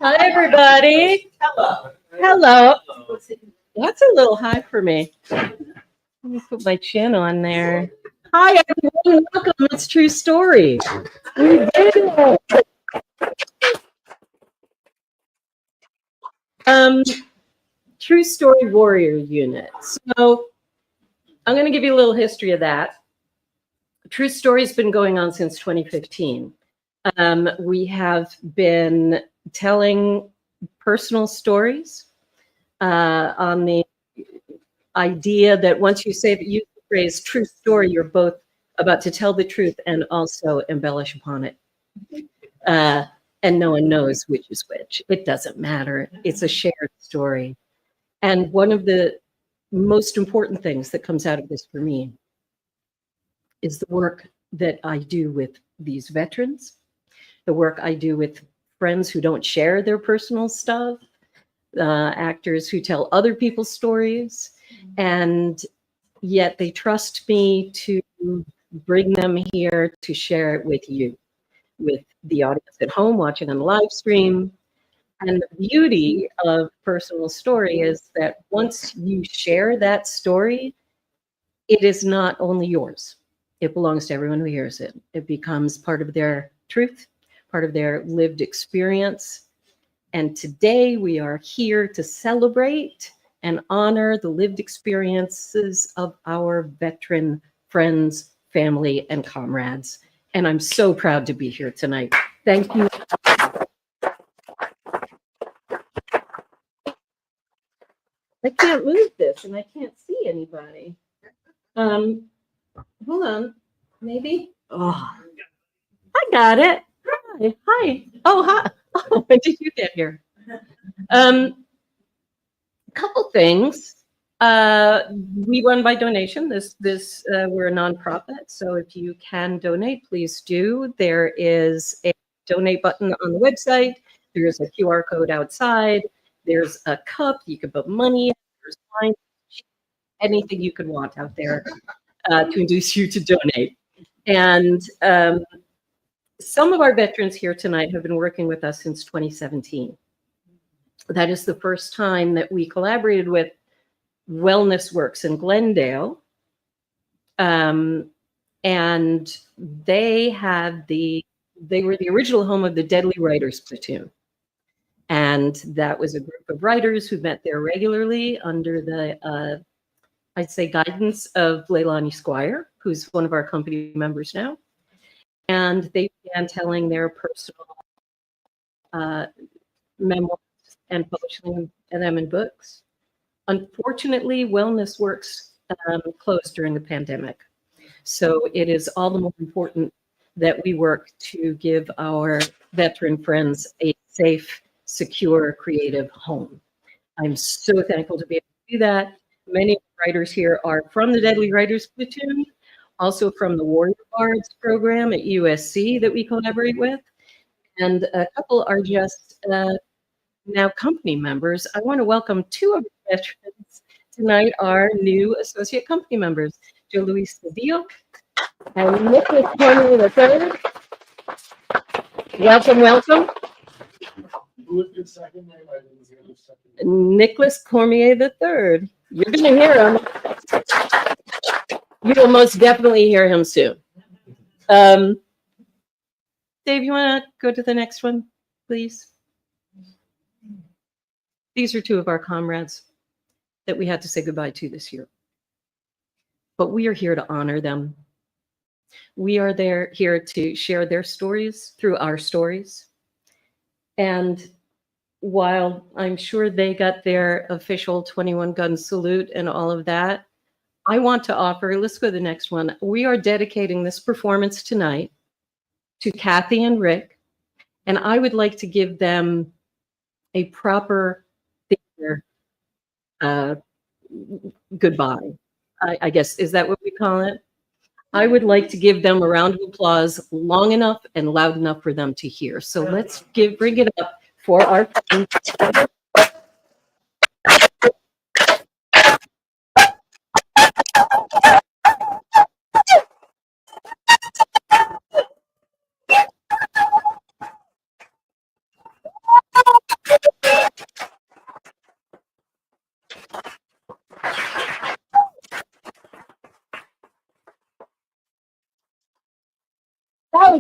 Hi, everybody. Hello. That's a little high for me. Let me put my chin on there. Hi, everyone. Welcome. It's True Story. We did it. True Story Warrior Unit. So I'm going to give you a little history of that. True Story's been going on since 2015. We have been telling personal stories on the idea that once you say that you use the phrase true story, you're both about to tell the truth and also embellish upon it. And no one knows which is which. It doesn't matter. It's a shared story. And one of the most important things that comes out of this for me is the work that I do with these veterans, the work I do with friends who don't share their personal stuff, actors who tell other people's stories, and yet they trust me to bring them here to share it with you, with the audience at home watching on the live stream. And the beauty of personal story is that once you share that story, it is not only yours. It belongs to everyone who hears it. It becomes part of their truth, part of their lived experience. And today we are here to celebrate and honor the lived experiences of our veteran friends, family, and comrades. And I'm so proud to be here tonight. Thank you. I can't move this and I can't see anybody. Hold on, maybe. Oh, I got it. Hi, hi. Oh, hi. Oh, when did you get here? A couple things. We run by donation. We're a nonprofit, so if you can donate, please do. There is a donate button on the website. There's a QR code outside. There's a cup. You can put money. There's wine. Anything you could want out there to induce you to donate. And some of our veterans here tonight have been working with us since 2017. That is the first time that we collaborated with Wellness Works in Glendale. And they were the original home of the Deadly Writers Platoon. And that was a group of writers who met there regularly under the, I'd say, guidance of Leilani Squire, who's one of our company members now. And they began telling their personal memoirs and publishing them in books. Unfortunately, Wellness Works closed during the pandemic. So it is all the more important that we work to give our veteran friends a safe, secure, creative home. I'm so thankful to be able to do that. Many writers here are from the Deadly Writers Platoon, also from the Warrior Bards program at USC that we collaborate with. And a couple are just now company members. I want to welcome two of the veterans tonight, our new associate company members, Joe Luis Cedillo and Nicholas Cormier III. Welcome, welcome. Who is your second name? I didn't hear the second name. Nicholas Cormier III. You're going to hear him. You will most definitely hear him soon. Dave, you want to go to the next one, please? These are two of our comrades that we had to say goodbye to this year. But we are here to honor them. We are here to share their stories through our stories. And while I'm sure they got their official 21-gun salute and all of that, I want to offer, let's go to the next one. We are dedicating this performance tonight to Kathy and Rick, and I would like to give them a proper goodbye. I guess, is that what we call it? I would like to give them a round of applause long enough and loud enough for them to hear. So let's bring it up for our friends.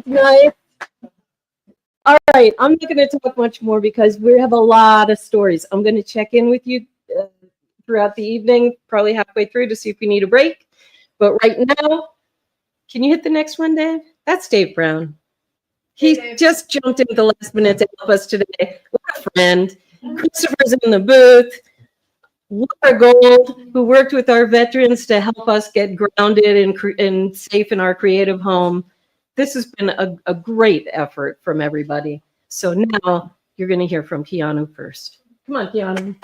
Nice. All right, I'm not going to talk much more because we have a lot of stories. I'm going to check in with you throughout the evening, probably halfway through, to see if we need a break. But right now, can you hit the next one, Dave? That's Dave Brown. He just jumped in at the last minute to help us today. What a friend. Christopher's in the booth. Laura Gold, who worked with our veterans to help us get grounded and safe in our creative home. This has been a great effort from everybody. So now you're going to hear from Keanu first. Come on, Keanu.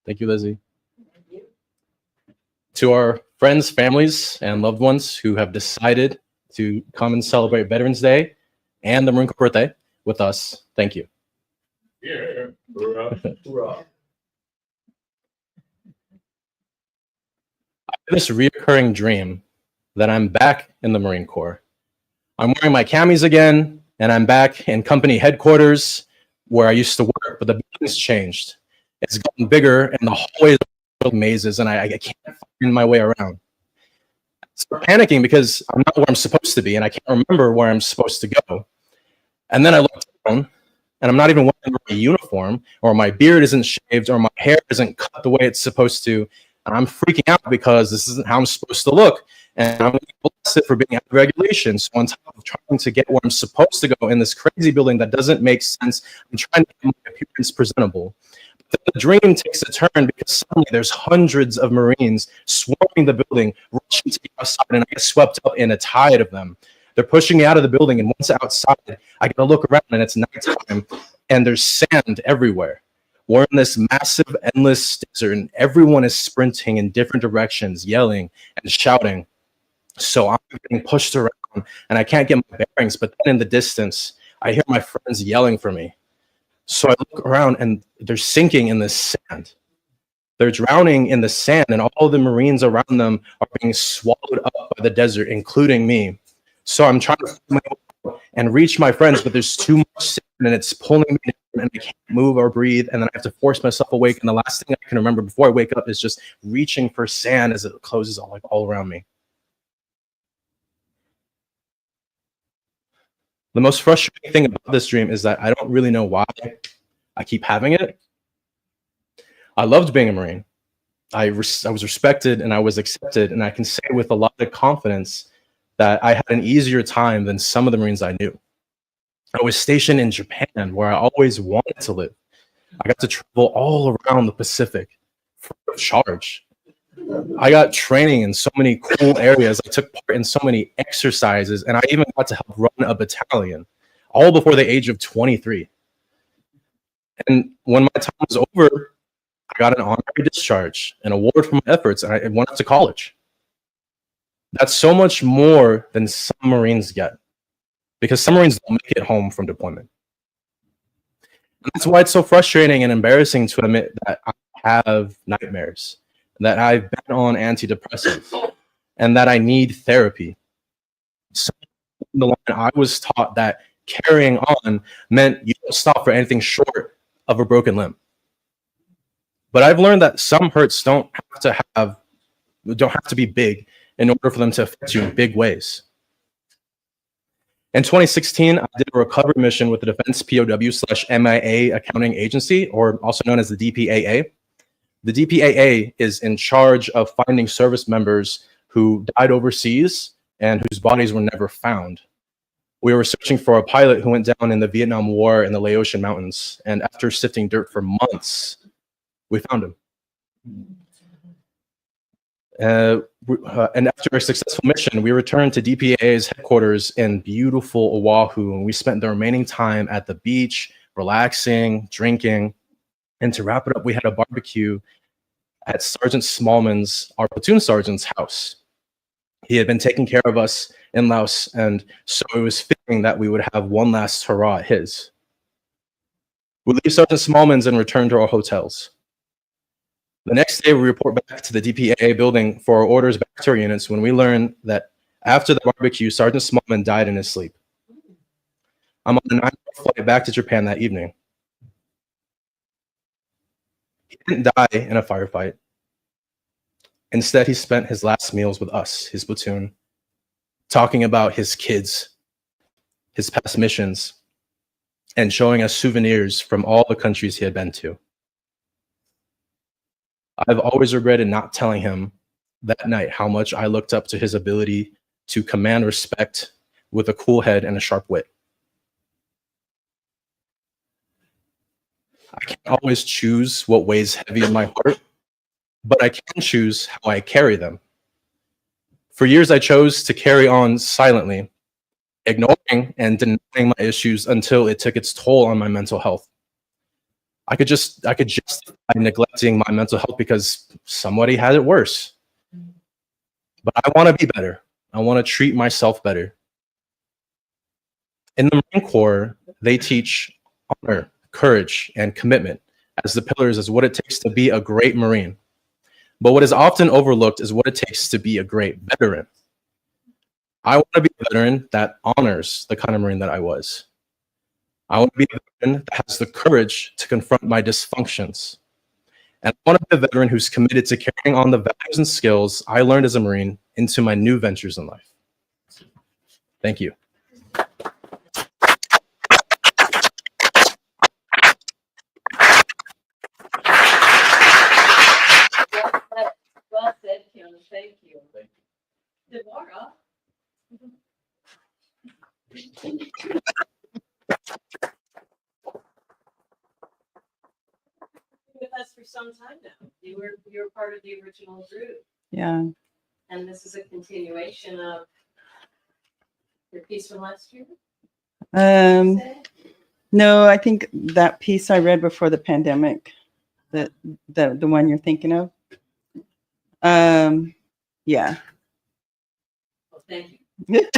Thank you, Lizzie. To our friends, families, and loved ones who have decided to come and celebrate Veterans Day and the Marine Corps birthday with us, thank you. Yeah. Hoorah. Hoorah. I have this reoccurring dream that I'm back in the Marine Corps. I'm wearing my camis again, and I'm back in company headquarters where I used to work, but the building's changed. It's gotten bigger, and the hallways are mazes, and I can't find my way around. So I'm panicking because I'm not where I'm supposed to be, and I can't remember where I'm supposed to go. And then I look down, and I'm not even wearing a uniform, or my beard isn't shaved, or my hair isn't cut the way it's supposed to. And I'm freaking out because this isn't how I'm supposed to look. And I'm blasted for being out of regulation. So on top of trying to get where I'm supposed to go in this crazy building that doesn't make sense, I'm trying to make my appearance presentable. But the dream takes a turn because suddenly there's hundreds of Marines swarming the building, rushing to the outside, and I get swept up in a tide of them. They're pushing me out of the building, and once outside, I gotta look around, and it's nighttime, and there's sand everywhere. We're in this massive, endless desert, and everyone is sprinting in different directions, yelling and shouting. So I'm getting pushed around, and I can't get my bearings. But then in the distance, I hear my friends yelling for me. So I look around, and they're sinking in the sand. They're drowning in the sand, and all the Marines around them are being swallowed up by the desert, including me. So I'm trying to find my way out and reach my friends, but there's too much sand, and it's pulling me down, and I can't move or breathe, and then I have to force myself awake. And the last thing I can remember before I wake up is just reaching for sand as it closes all around me. The most frustrating thing about this dream is that I don't really know why I keep having it. I loved being a Marine. I was respected and I was accepted, and I can say with a lot of confidence that I had an easier time than some of the Marines I knew. I was stationed in Japan, where I always wanted to live. I got to travel all around the Pacific free of charge. I got training in so many cool areas. I took part in so many exercises, and I even got to help run a battalion, all before the age of 23. And when my time was over, I got an honorary discharge, an award for my efforts, and I went off to college. That's so much more than some Marines get, because some Marines don't make it home from deployment. And that's why it's so frustrating and embarrassing to admit that I have nightmares, that I've been on antidepressants, and that I need therapy. So in the line, I was taught that carrying on meant you don't stop for anything short of a broken limb. But I've learned that some hurts don't have to be big in order for them to affect you in big ways. In 2016, I did a recovery mission with the Defense POW/MIA Accounting Agency, or also known as the DPAA. The DPAA is in charge of finding service members who died overseas and whose bodies were never found. We were searching for a pilot who went down in the Vietnam War in the Laotian Mountains, and after sifting dirt for months, we found him. And after a successful mission, we returned to DPA's headquarters in beautiful Oahu, and we spent the remaining time at the beach, relaxing, drinking. And to wrap it up, we had a barbecue at Sergeant Smallman's, our platoon sergeant's house. He had been taking care of us in Laos, and so it was fitting that we would have one last hurrah at his. We leave Sergeant Smallman's and return to our hotels. The next day, we report back to the DPAA building for our orders back to our units when we learn that after the barbecue, Sergeant Smallman died in his sleep. I'm on a 9-hour flight back to Japan that evening. He didn't die in a firefight. Instead, he spent his last meals with us, his platoon, talking about his kids, his past missions, and showing us souvenirs from all the countries he had been to. I've always regretted not telling him that night how much I looked up to his ability to command respect with a cool head and a sharp wit. I can't always choose what weighs heavy in my heart, but I can choose how I carry them. For years, I chose to carry on silently, ignoring and denying my issues until it took its toll on my mental health. I could justify neglecting my mental health because somebody had it worse. But I want to be better. I want to treat myself better. In the Marine Corps, they teach honor, courage, and commitment as the pillars as what it takes to be a great Marine. But what is often overlooked is what it takes to be a great veteran. I want to be a veteran that honors the kind of Marine that I was. I want to be a veteran that has the courage to confront my dysfunctions. And I want to be a veteran who's committed to carrying on the values and skills I learned as a Marine into my new ventures in life. Thank you. Well said, Kim. Thank you. Deborah. With us for some time now. You were part of the original group, Yeah. and this is a continuation of your piece from last year. No, I think that piece I read before the pandemic, the one you're thinking of. Yeah. Well, thank you.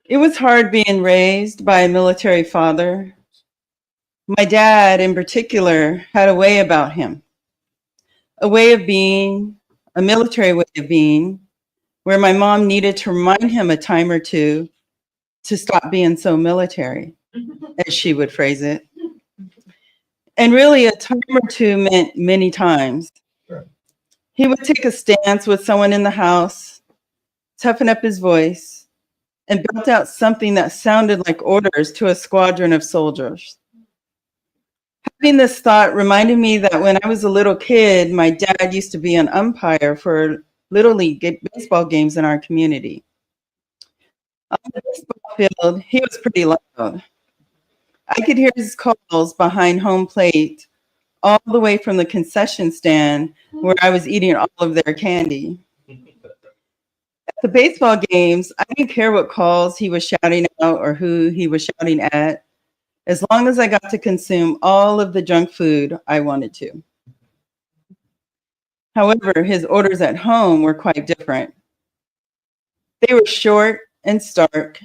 It was hard being raised by a military father. My dad, in particular, had a way about him, a way of being, a military way of being, where my mom needed to remind him a time or two to stop being so military, as she would phrase it. And really, a time or two meant many times. He would take a stance with someone in the house, toughen up his voice, and belt out something that sounded like orders to a squadron of soldiers. Having this thought reminded me that when I was a little kid, my dad used to be an umpire for Little League baseball games in our community. On the baseball field, he was pretty loud. I could hear his calls behind home plate all the way from the concession stand where I was eating all of their candy. At the baseball games, I didn't care what calls he was shouting out or who he was shouting at, as long as I got to consume all of the junk food I wanted to. However, his orders at home were quite different. They were short and stark.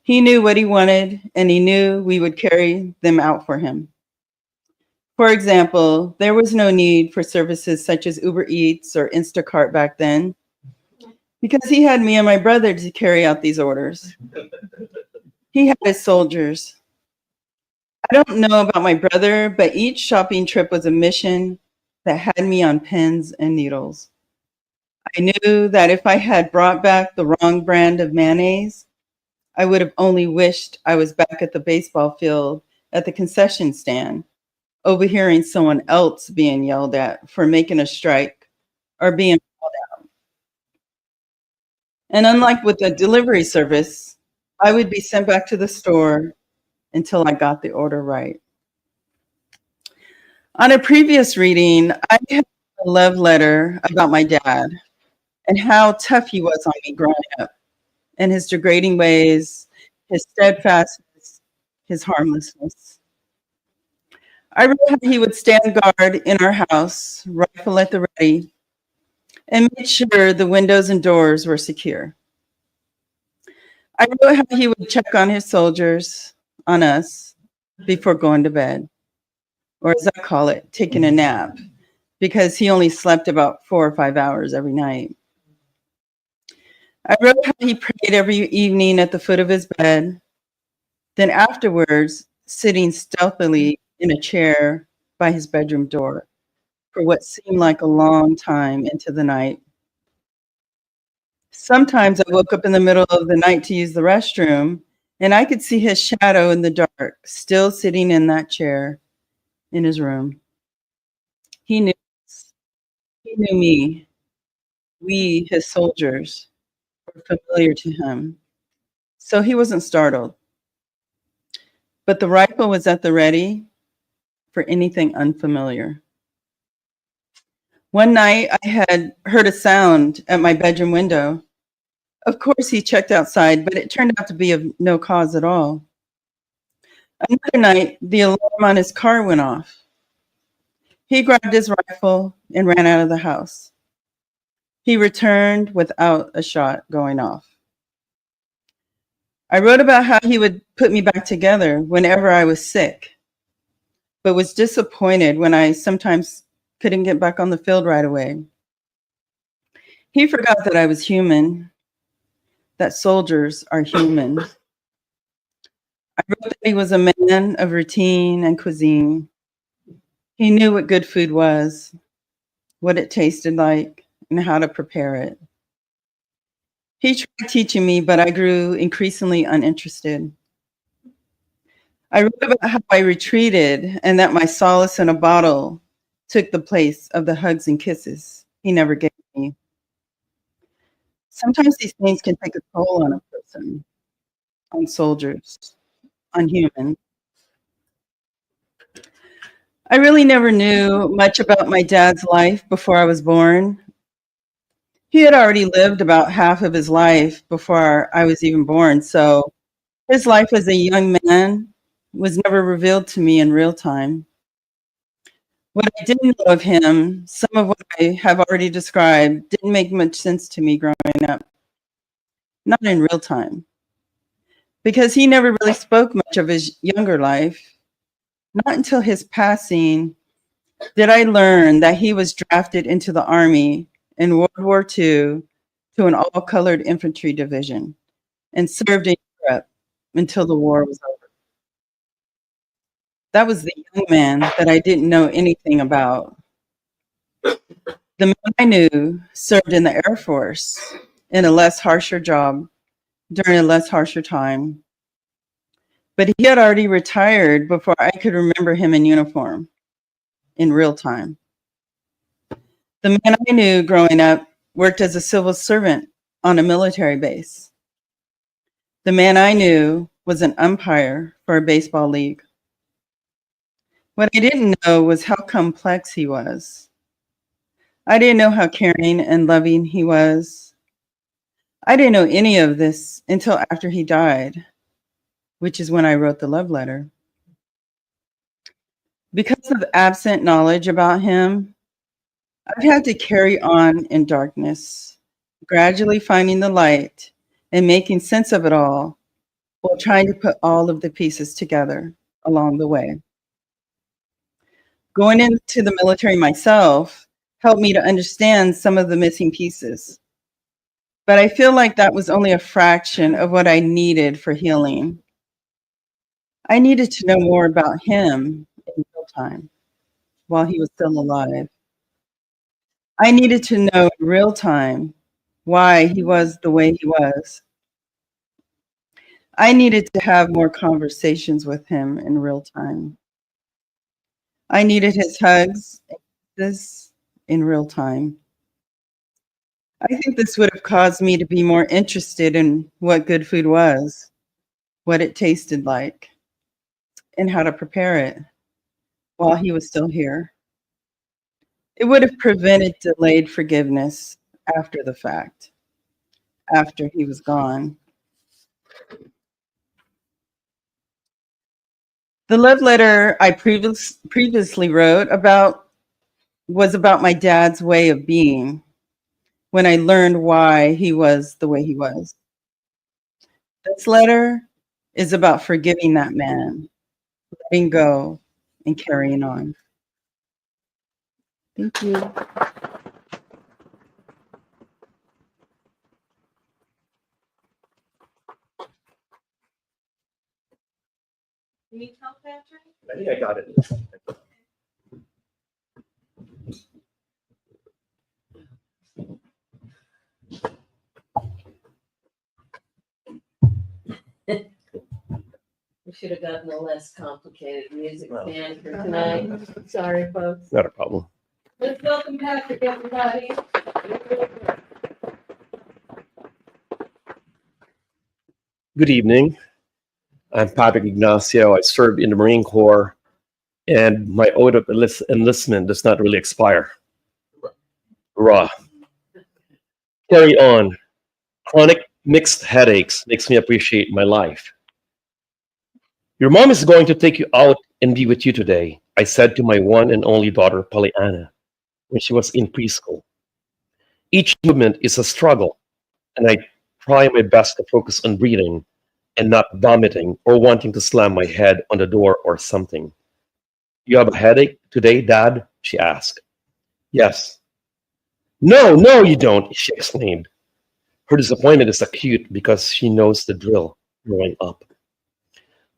He knew what he wanted, and he knew we would carry them out for him. For example, there was no need for services such as Uber Eats or Instacart back then, because he had me and my brother to carry out these orders. He had his soldiers. I don't know about my brother, but each shopping trip was a mission that had me on pins and needles. I knew that if I had brought back the wrong brand of mayonnaise, I would have only wished I was back at the baseball field at the concession stand, overhearing someone else being yelled at for making a strike or being called out. And unlike with the delivery service, I would be sent back to the store until I got the order right. On a previous reading, I had a love letter about my dad and how tough he was on me growing up, and his degrading ways, his steadfastness, his harmlessness. I wrote how he would stand guard in our house, rifle at the ready, and made sure the windows and doors were secure. I wrote how he would check on his soldiers, on us, before going to bed, or as I call it, taking a nap, because he only slept about 4 or 5 hours every night. I wrote how he prayed every evening at the foot of his bed, then afterwards, sitting stealthily in a chair by his bedroom door for what seemed like a long time into the night. Sometimes I woke up in the middle of the night to use the restroom, and I could see his shadow in the dark, still sitting in that chair in his room. He knew us. He knew me. We, his soldiers, were familiar to him. So he wasn't startled. But the rifle was at the ready for anything unfamiliar. One night I had heard a sound at my bedroom window. Of course, he checked outside, but it turned out to be of no cause at all. Another night, the alarm on his car went off. He grabbed his rifle and ran out of the house. He returned without a shot going off. I wrote about how he would put me back together whenever I was sick, but was disappointed when I sometimes couldn't get back on the field right away. He forgot that I was human, that soldiers are human. I wrote that he was a man of routine and cuisine. He knew what good food was, what it tasted like, and how to prepare it. He tried teaching me, but I grew increasingly uninterested. I wrote about how I retreated and that my solace in a bottle took the place of the hugs and kisses he never gave me. Sometimes these things can take a toll on a person, on soldiers, on humans. I really never knew much about my dad's life before I was born. He had already lived about half of his life before I was even born, so his life as a young man was never revealed to me in real time. What I didn't know of him, some of what I have already described, didn't make much sense to me growing up. Not in real time. Because he never really spoke much of his younger life. Not until his passing did I learn that he was drafted into the Army in World War II to an all-colored infantry division and served in Europe until the war was over. That was the young man that I didn't know anything about. The man I knew served in the Air Force in a less harsher job during a less harsher time. But he had already retired before I could remember him in uniform, in real time. The man I knew growing up worked as a civil servant on a military base. The man I knew was an umpire for a baseball league. What I didn't know was how complex he was. I didn't know how caring and loving he was. I didn't know any of this until after he died, which is when I wrote the love letter. Because of absent knowledge about him, I've had to carry on in darkness, gradually finding the light and making sense of it all while trying to put all of the pieces together along the way. Going into the military myself helped me to understand some of the missing pieces. But I feel like that was only a fraction of what I needed for healing. I needed to know more about him in real time while he was still alive. I needed to know in real time why he was the way he was. I needed to have more conversations with him in real time. I needed his hugs and kisses in real time. I think this would have caused me to be more interested in what good food was, what it tasted like, and how to prepare it while he was still here. It would have prevented delayed forgiveness after the fact, after he was gone. The love letter I previously wrote about was about my dad's way of being when I learned why he was the way he was. This letter is about forgiving that man, letting go, and carrying on. Thank you. I think I got it. We should have gotten a less complicated music stand for tonight. Sorry, folks. Not a problem. Let's welcome Patrick, everybody. Good evening. I'm Patrick Ignacio. I served in the Marine Corps, and my oath of enlistment does not really expire. Hurrah. Carry on. Chronic mixed headaches makes me appreciate my life. Your mom is going to take you out and be with you today, I said to my one and only daughter, Pollyanna, when she was in preschool. Each movement is a struggle, and I try my best to focus on breathing and not vomiting or wanting to slam my head on the door or something. You have a headache today, Dad? She asked. Yes. No, you don't, she exclaimed. Her disappointment is acute because she knows the drill growing up.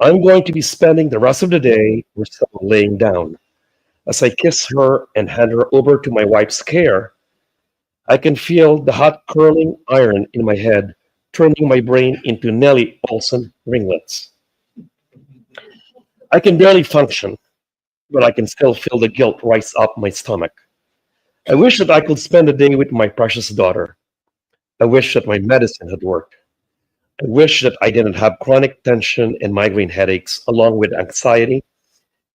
I'm going to be spending the rest of the day or so laying down. As I kiss her and hand her over to my wife's care, I can feel the hot curling iron in my head, turning my brain into Nellie Olson ringlets. I can barely function, but I can still feel the guilt rise up my stomach. I wish that I could spend the day with my precious daughter. I wish that my medicine had worked. I wish that I didn't have chronic tension and migraine headaches, along with anxiety,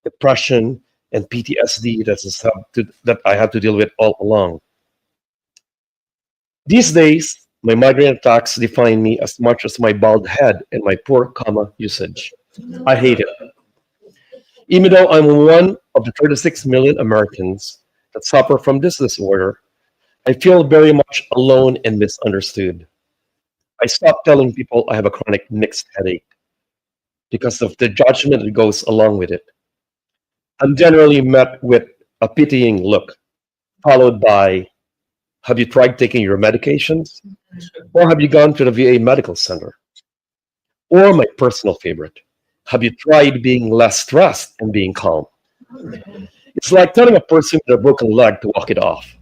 depression, and PTSD that I had to deal with all along. These days, my migraine attacks define me as much as my bald head and my poor comma usage. I hate it. Even though I'm one of the 36 million Americans that suffer from this disorder, I feel very much alone and misunderstood. I stopped telling people I have a chronic mixed headache because of the judgment that goes along with it. I'm generally met with a pitying look, followed by, have you tried taking your medications? Or have you gone to the VA medical center? Or my personal favorite, have you tried being less stressed and being calm? It's like telling a person with a broken leg to walk it off.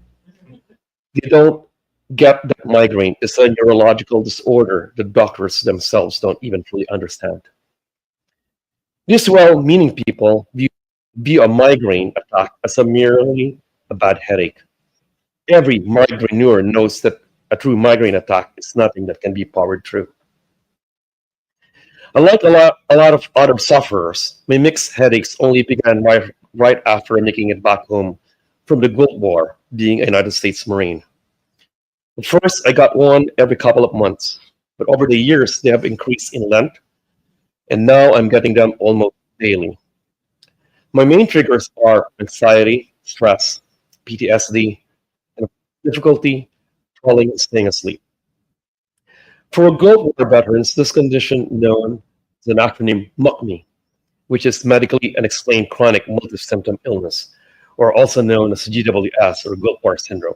They don't get that migraine is a neurological disorder the doctors themselves don't even fully understand. These well-meaning people view a migraine attack as merely a bad headache. Every migraineur knows that a true migraine attack is nothing that can be powered through. Unlike a lot of other sufferers, my mixed headaches only began right after making it back home from the Gulf War, being a United States Marine. At first, I got one every couple of months, but over the years, they have increased in length, and now I'm getting them almost daily. My main triggers are anxiety, stress, PTSD, and difficulty falling and staying asleep. For Gulf War veterans, this condition known as an acronym MUCMI, which is medically unexplained chronic multi-symptom illness, or also known as GWS or Gulf War syndrome.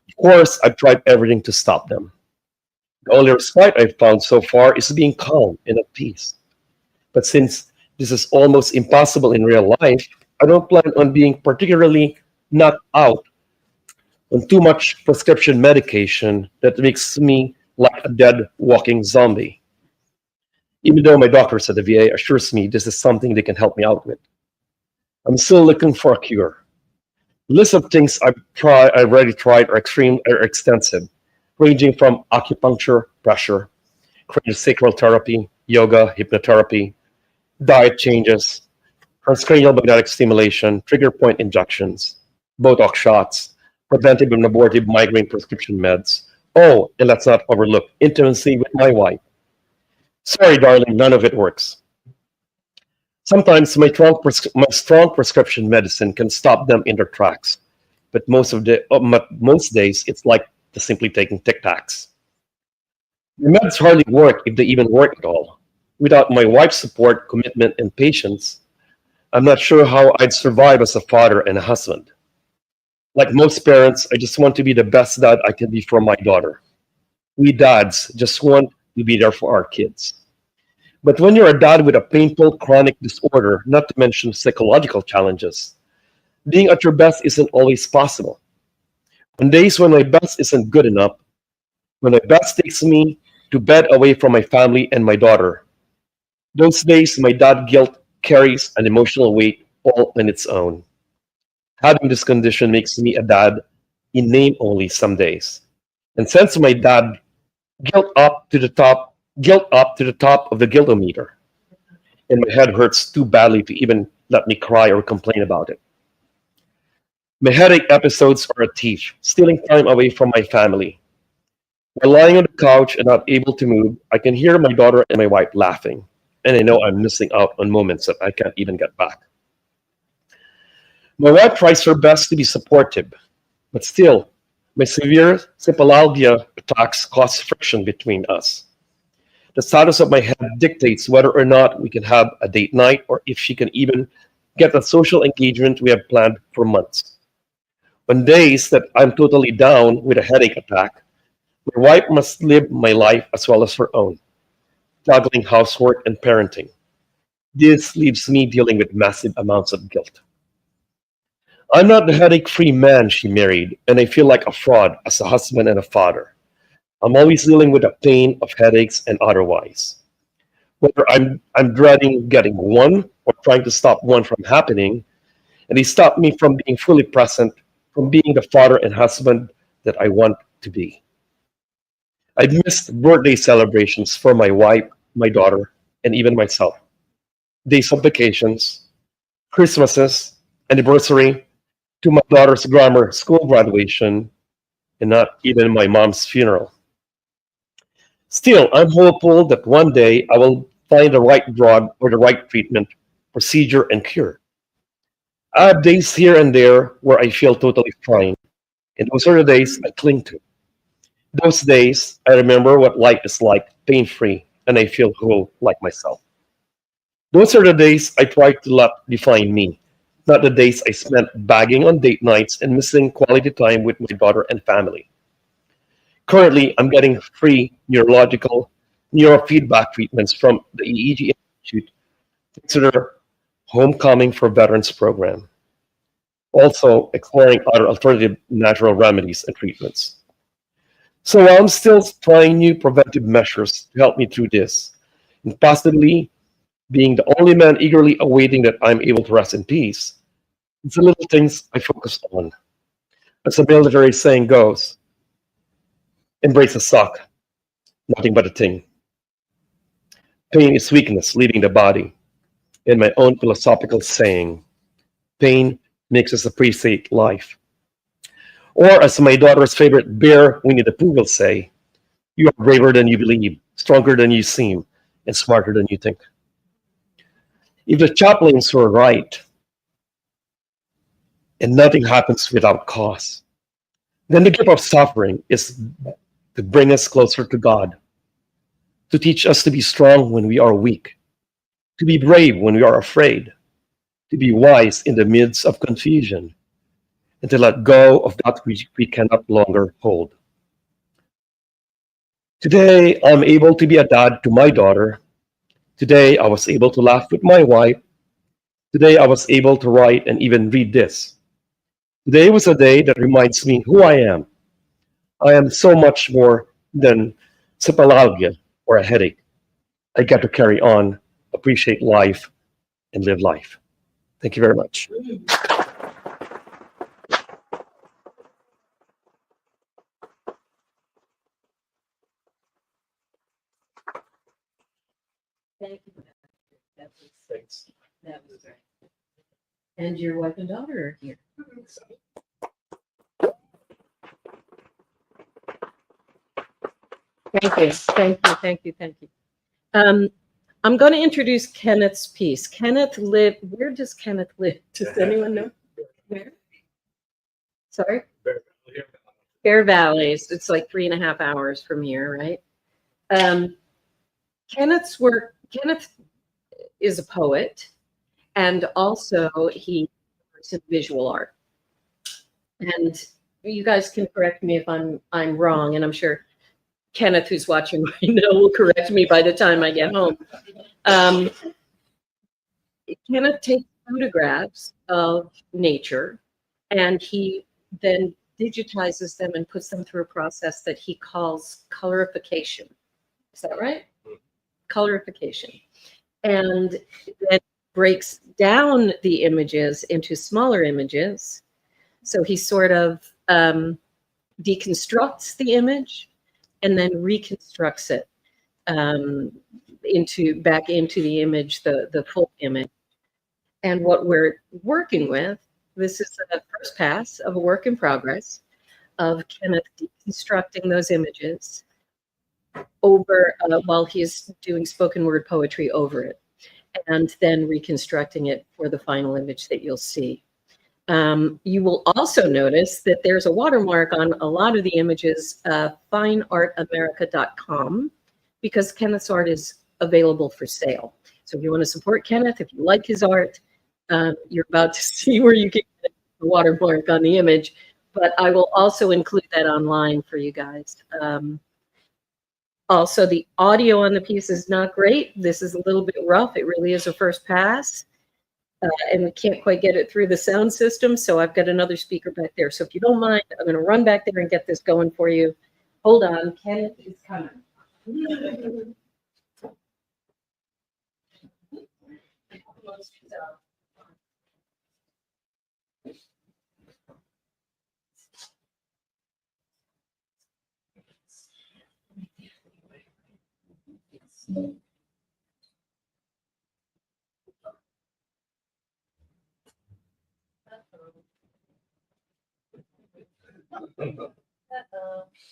Of course, I've tried everything to stop them. The only respite I've found so far is being calm and at peace. But since this is almost impossible in real life, I don't plan on being particularly knocked out on too much prescription medication that makes me like a dead walking zombie. Even though my doctors at the VA assures me this is something they can help me out with. I'm still looking for a cure. The list of things I've already tried are extensive, ranging from acupuncture, pressure, craniosacral therapy, yoga, hypnotherapy, diet changes, transcranial magnetic stimulation, trigger point injections, Botox shots, preventive and abortive migraine prescription meds. Oh, and let's not overlook intimacy with my wife. Sorry, darling, none of it works. Sometimes my strong prescription medicine can stop them in their tracks, but most days it's like simply taking Tic Tacs. The meds hardly work if they even work at all. Without my wife's support, commitment, and patience, I'm not sure how I'd survive as a father and a husband. Like most parents, I just want to be the best dad I can be for my daughter. We dads just want to be there for our kids. But when you're a dad with a painful chronic disorder, not to mention psychological challenges, being at your best isn't always possible. On days when my best isn't good enough, when my best takes me to bed away from my family and my daughter. Those days, my dad guilt carries an emotional weight all on its own. Having this condition makes me a dad in name only some days. And since my dad guilt up to the top of the guiltometer, and my head hurts too badly to even let me cry or complain about it. My headache episodes are a thief, stealing time away from my family. While lying on the couch and not able to move, I can hear my daughter and my wife laughing, and I know I'm missing out on moments that I can't even get back. My wife tries her best to be supportive, but still, my severe fibromyalgia attacks cause friction between us. The status of my head dictates whether or not we can have a date night or if she can even get the social engagement we have planned for months. On days that I'm totally down with a headache attack, my wife must live my life as well as her own, juggling housework and parenting. This leaves me dealing with massive amounts of guilt. I'm not the headache-free man she married, and I feel like a fraud as a husband and a father. I'm always dealing with the pain of headaches and otherwise. Whether I'm dreading getting one or trying to stop one from happening, and they stop me from being fully present, from being the father and husband that I want to be. I've missed birthday celebrations for my wife, my daughter, and even myself. Days of vacations, Christmases, anniversary, to my daughter's grammar school graduation, and not even my mom's funeral. Still, I'm hopeful that one day I will find the right drug or the right treatment, procedure, and cure. I have days here and there where I feel totally fine, and those are the days I cling to. Those days, I remember what life is like, pain-free, and I feel whole like myself. Those are the days I try to let define me, not the days I spent bagging on date nights and missing quality time with my daughter and family. Currently, I'm getting free neurological neurofeedback treatments from the EEG Institute thanks to their Homecoming for Veterans program. Also, exploring other alternative natural remedies and treatments. So while I'm still trying new preventive measures to help me through this, and possibly being the only man eagerly awaiting that I'm able to rest in peace, it's the little things I focus on. As the military saying goes, embrace the suck, nothing but a thing. Pain is weakness leaving the body. In my own philosophical saying, pain makes us appreciate life. Or as my daughter's favorite bear, Winnie the Pooh, will say, you are braver than you believe, stronger than you seem, and smarter than you think. If the chaplains were right, and nothing happens without cause, then the gift of suffering is to bring us closer to God, to teach us to be strong when we are weak, to be brave when we are afraid, to be wise in the midst of confusion, and to let go of that which we cannot longer hold. Today, I'm able to be a dad to my daughter. Today, I was able to laugh with my wife. Today, I was able to write and even read this. Today was a day that reminds me who I am. I am so much more than fibromyalgia or a headache. I get to carry on, appreciate life, and live life. Thank you very much. Thank you. That was, Thanks. that was great. And your wife and daughter are here. Thank you, thank you, thank you, thank you. I'm going to introduce Kenneth's piece. Kenneth lived, where does Kenneth live? Does anyone know? Where? Sorry? Bear Valleys. It's like 3.5 hours from here, right? Kenneth's work, Kenneth is a poet, and also he works in visual art. And you guys can correct me if I'm wrong, and I'm sure Kenneth, who's watching right now, will correct me by the time I get home. Kenneth takes photographs of nature, and he then digitizes them and puts them through a process that he calls colorification. Is that right? Colorification. And then breaks down the images into smaller images. So he sort of deconstructs the image and then reconstructs it back into the image, the full image. And what we're working with, this is the first pass of a work in progress of Kenneth deconstructing those images over while he's doing spoken word poetry over it, and then reconstructing it for the final image that you'll see. You will also notice that there's a watermark on a lot of the images, fineartamerica.com, because Kenneth's art is available for sale. So if you want to support Kenneth, if you like his art, you're about to see where you can get the watermark on the image, but I will also include that online for you guys. Also, the audio on the piece is not great. This is a little bit rough. It really is a first pass. And we can't quite get it through the sound system, so I've got another speaker back there. So if you don't mind, I'm going to run back there and get this going for you. Hold on, Kenneth is coming.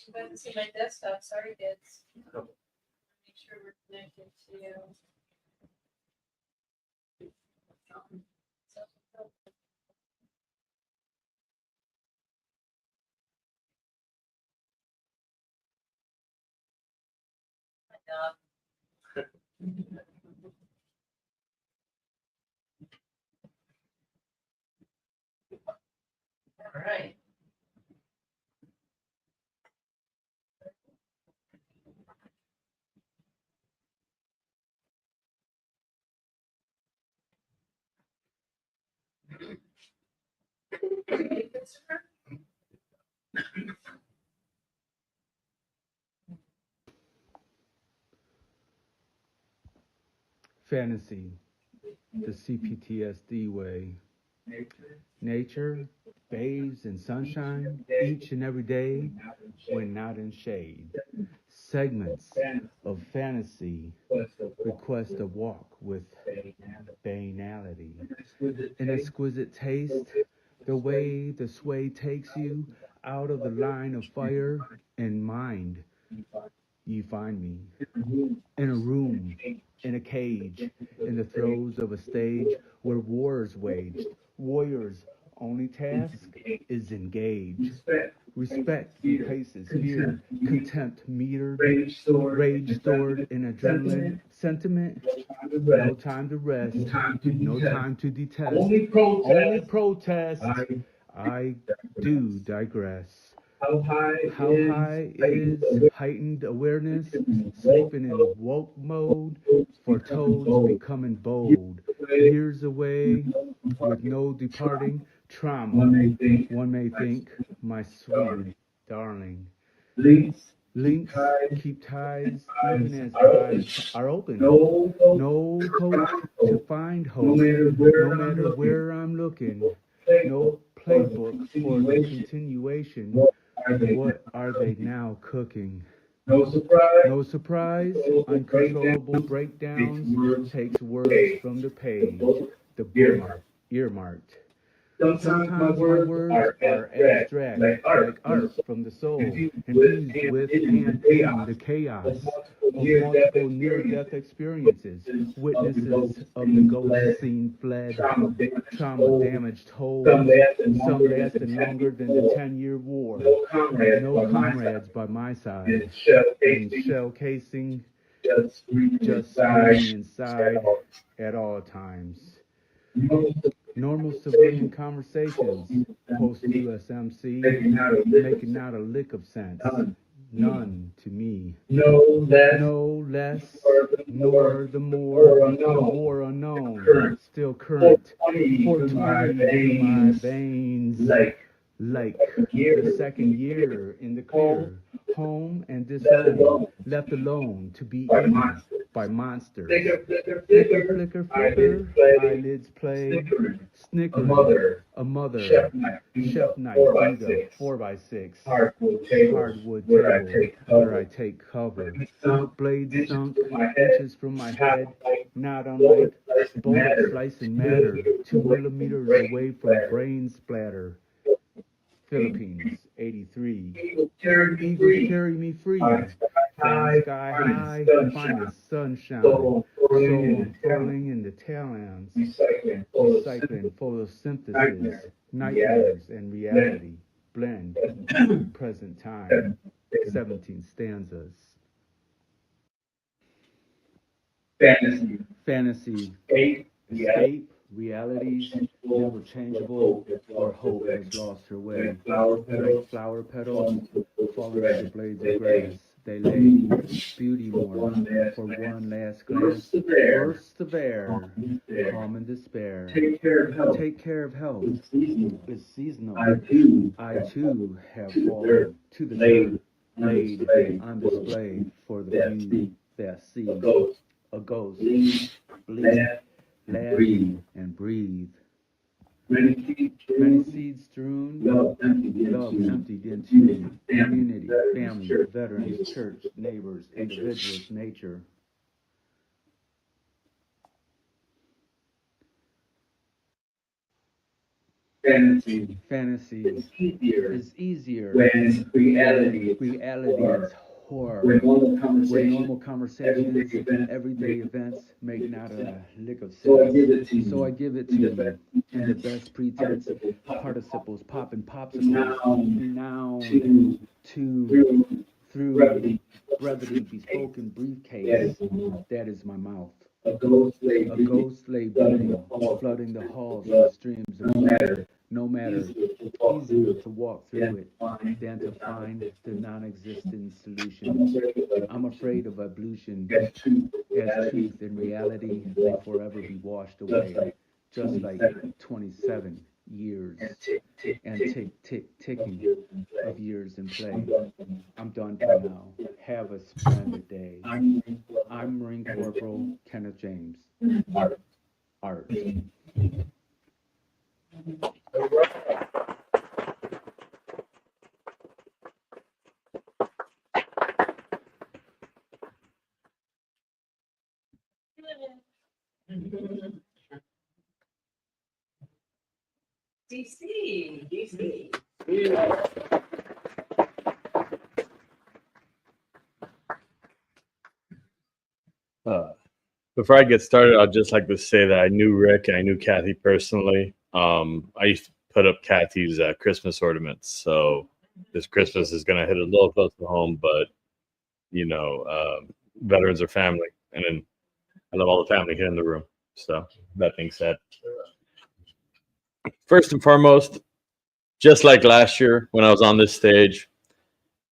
You haven't seen my desktop. Sorry, kids. Make sure we're connected to you. All right. Fantasy, the CPTSD way. Nature bathes in sunshine each and every day when not in shade. Segments of fantasy request a walk with banality. An exquisite taste, the way the sway takes you out of the line of fire and mind. You find me in a room, in a cage, in the throes of a stage where war is waged. Warriors' only task is engage. Respect replaces fear, contempt metered, rage stored in adrenaline, sentiment, no time to rest, no time to detest, only protest. I do digress. How high is heightened awareness, sleeping in woke mode, for toads becoming bold, years away with no departing trauma. One may think, my sweet darling. Links keep ties even as eyes are open. No hope to find hope, no matter where I'm looking. No playbook for the continuation. What are they now cooking? No surprise, uncontrollable breakdowns takes words from the page, the book earmarked. Sometimes my words are abstract, like art from the soul, infused with and in the chaos of multiple near-death experiences, witnesses of the ghost scene fled, trauma-damaged whole, some lasting longer than the 10-year war. No comrades by my side, in shell casing, just screaming inside at all times. Normal civilian conversations, post-USMC, making not a lick of sense. None to me. No less, nor the more unknown, still current. 420 in my veins, like the second year in the clear. home and disowned, left alone to be eaten by monsters. Flicker, flicker, flicker, eyelids play, snickering, a mother, chef knife, Vega, 4x6, hardwood table, where I take cover, blade sunk, inches from my head, not unlike bullet slicing matter, 2 millimeters away from brain splatter. Philippines, 83. Eagles carry me free. Flying sky high, finest sunshine. So I'm falling in the taillands. Recycling photosynthesis. Nightmares and reality blend. Present time. 17 stanzas. Fantasy. Escape. Realities never changeable, or hope has lost her way. Like flower petals falling to the blades of grass, they lay beauty more for one last glance. Bursts of air, calm and despair. Take care of health. It's seasonal. I too have fallen to the dirt, laid on display for the view that see. A ghost, bleed, laugh, and breathe. Many seeds strewn, love emptied into community, family, veterans, church, neighbors, individuals, nature. Fantasy is easier when reality is horror. Where normal conversations, everyday events make not a lick of sense. So I give it to you in the best pretense. Participles popping popsicles. Renowned to through brevity bespoken briefcase. That is my mouth. A ghost lay bleeding, flooding the halls with streams of matter. No matter, easier to walk through it than to find the non-existent solution. I'm afraid of ablution, as truth and reality may forever be washed away, just like 27 years and ticking of years in play. I'm done for now. Have a splendid day. I'm Marine Corporal Kenneth James. Art. DC. Before I get started, I'd just like to say that I knew Rick and I knew Kathy personally. I used to put up Kathy's Christmas ornaments, so this Christmas is going to hit a little close to home, but you know, veterans are family, and then I love all the family here in the room. So that being said, first and foremost, just like last year when I was on this stage,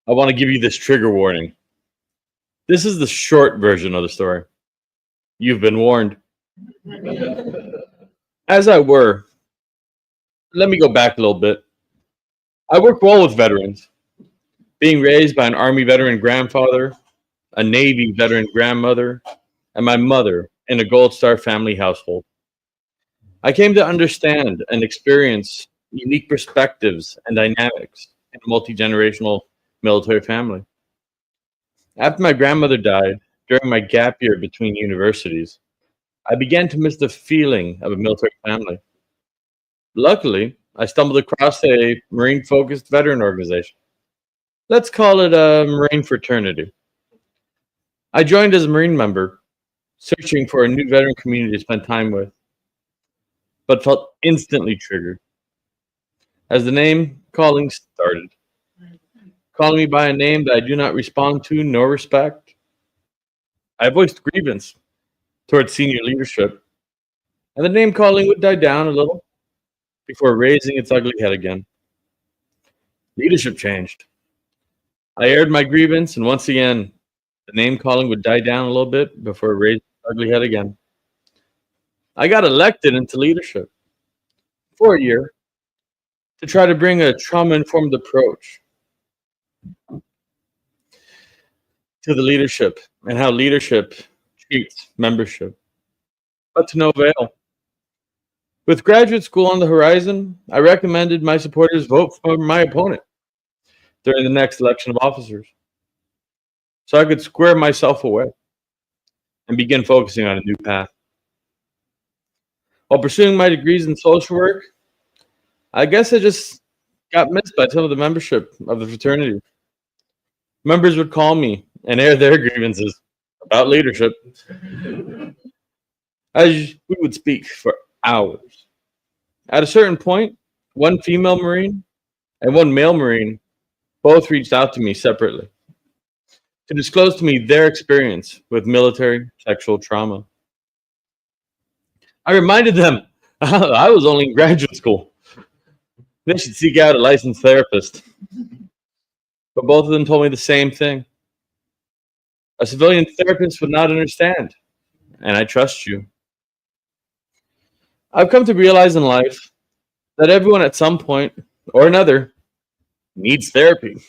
I want to give you this trigger warning. This is the short version of the story. You've been warned. As I were, let me go back a little bit. I work well with veterans, being raised by an Army veteran grandfather, a Navy veteran grandmother, and my mother in a Gold Star family household. I came to understand and experience unique perspectives and dynamics in a multi-generational military family. After my grandmother died, during my gap year between universities, I began to miss the feeling of a military family. Luckily, I stumbled across a Marine-focused veteran organization. Let's call it a Marine fraternity. I joined as a Marine member, searching for a new veteran community to spend time with, but felt instantly triggered as the name calling started. Calling me by a name that I do not respond to nor respect. I voiced grievance towards senior leadership, and the name calling would die down a little before raising its ugly head again. Leadership changed. I aired my grievance, and once again, the name calling would die down a little bit before raising its ugly head again. I got elected into leadership for a year to try to bring a trauma-informed approach. to the leadership and how leadership treats membership, but to no avail. With graduate school on the horizon, I recommended my supporters vote for my opponent during the next election of officers so I could square myself away and begin focusing on a new path. While pursuing my degrees in social work, I guess I just got missed by some of the membership of the fraternity. Members would call me and air their grievances about leadership, as we would speak for hours. At a certain point, one female Marine and one male Marine both reached out to me separately to disclose to me their experience with military sexual trauma. I reminded them I was only in graduate school. They should seek out a licensed therapist. But both of them told me the same thing. A civilian therapist would not understand, and I trust you. I've come to realize in life that everyone at some point or another needs therapy.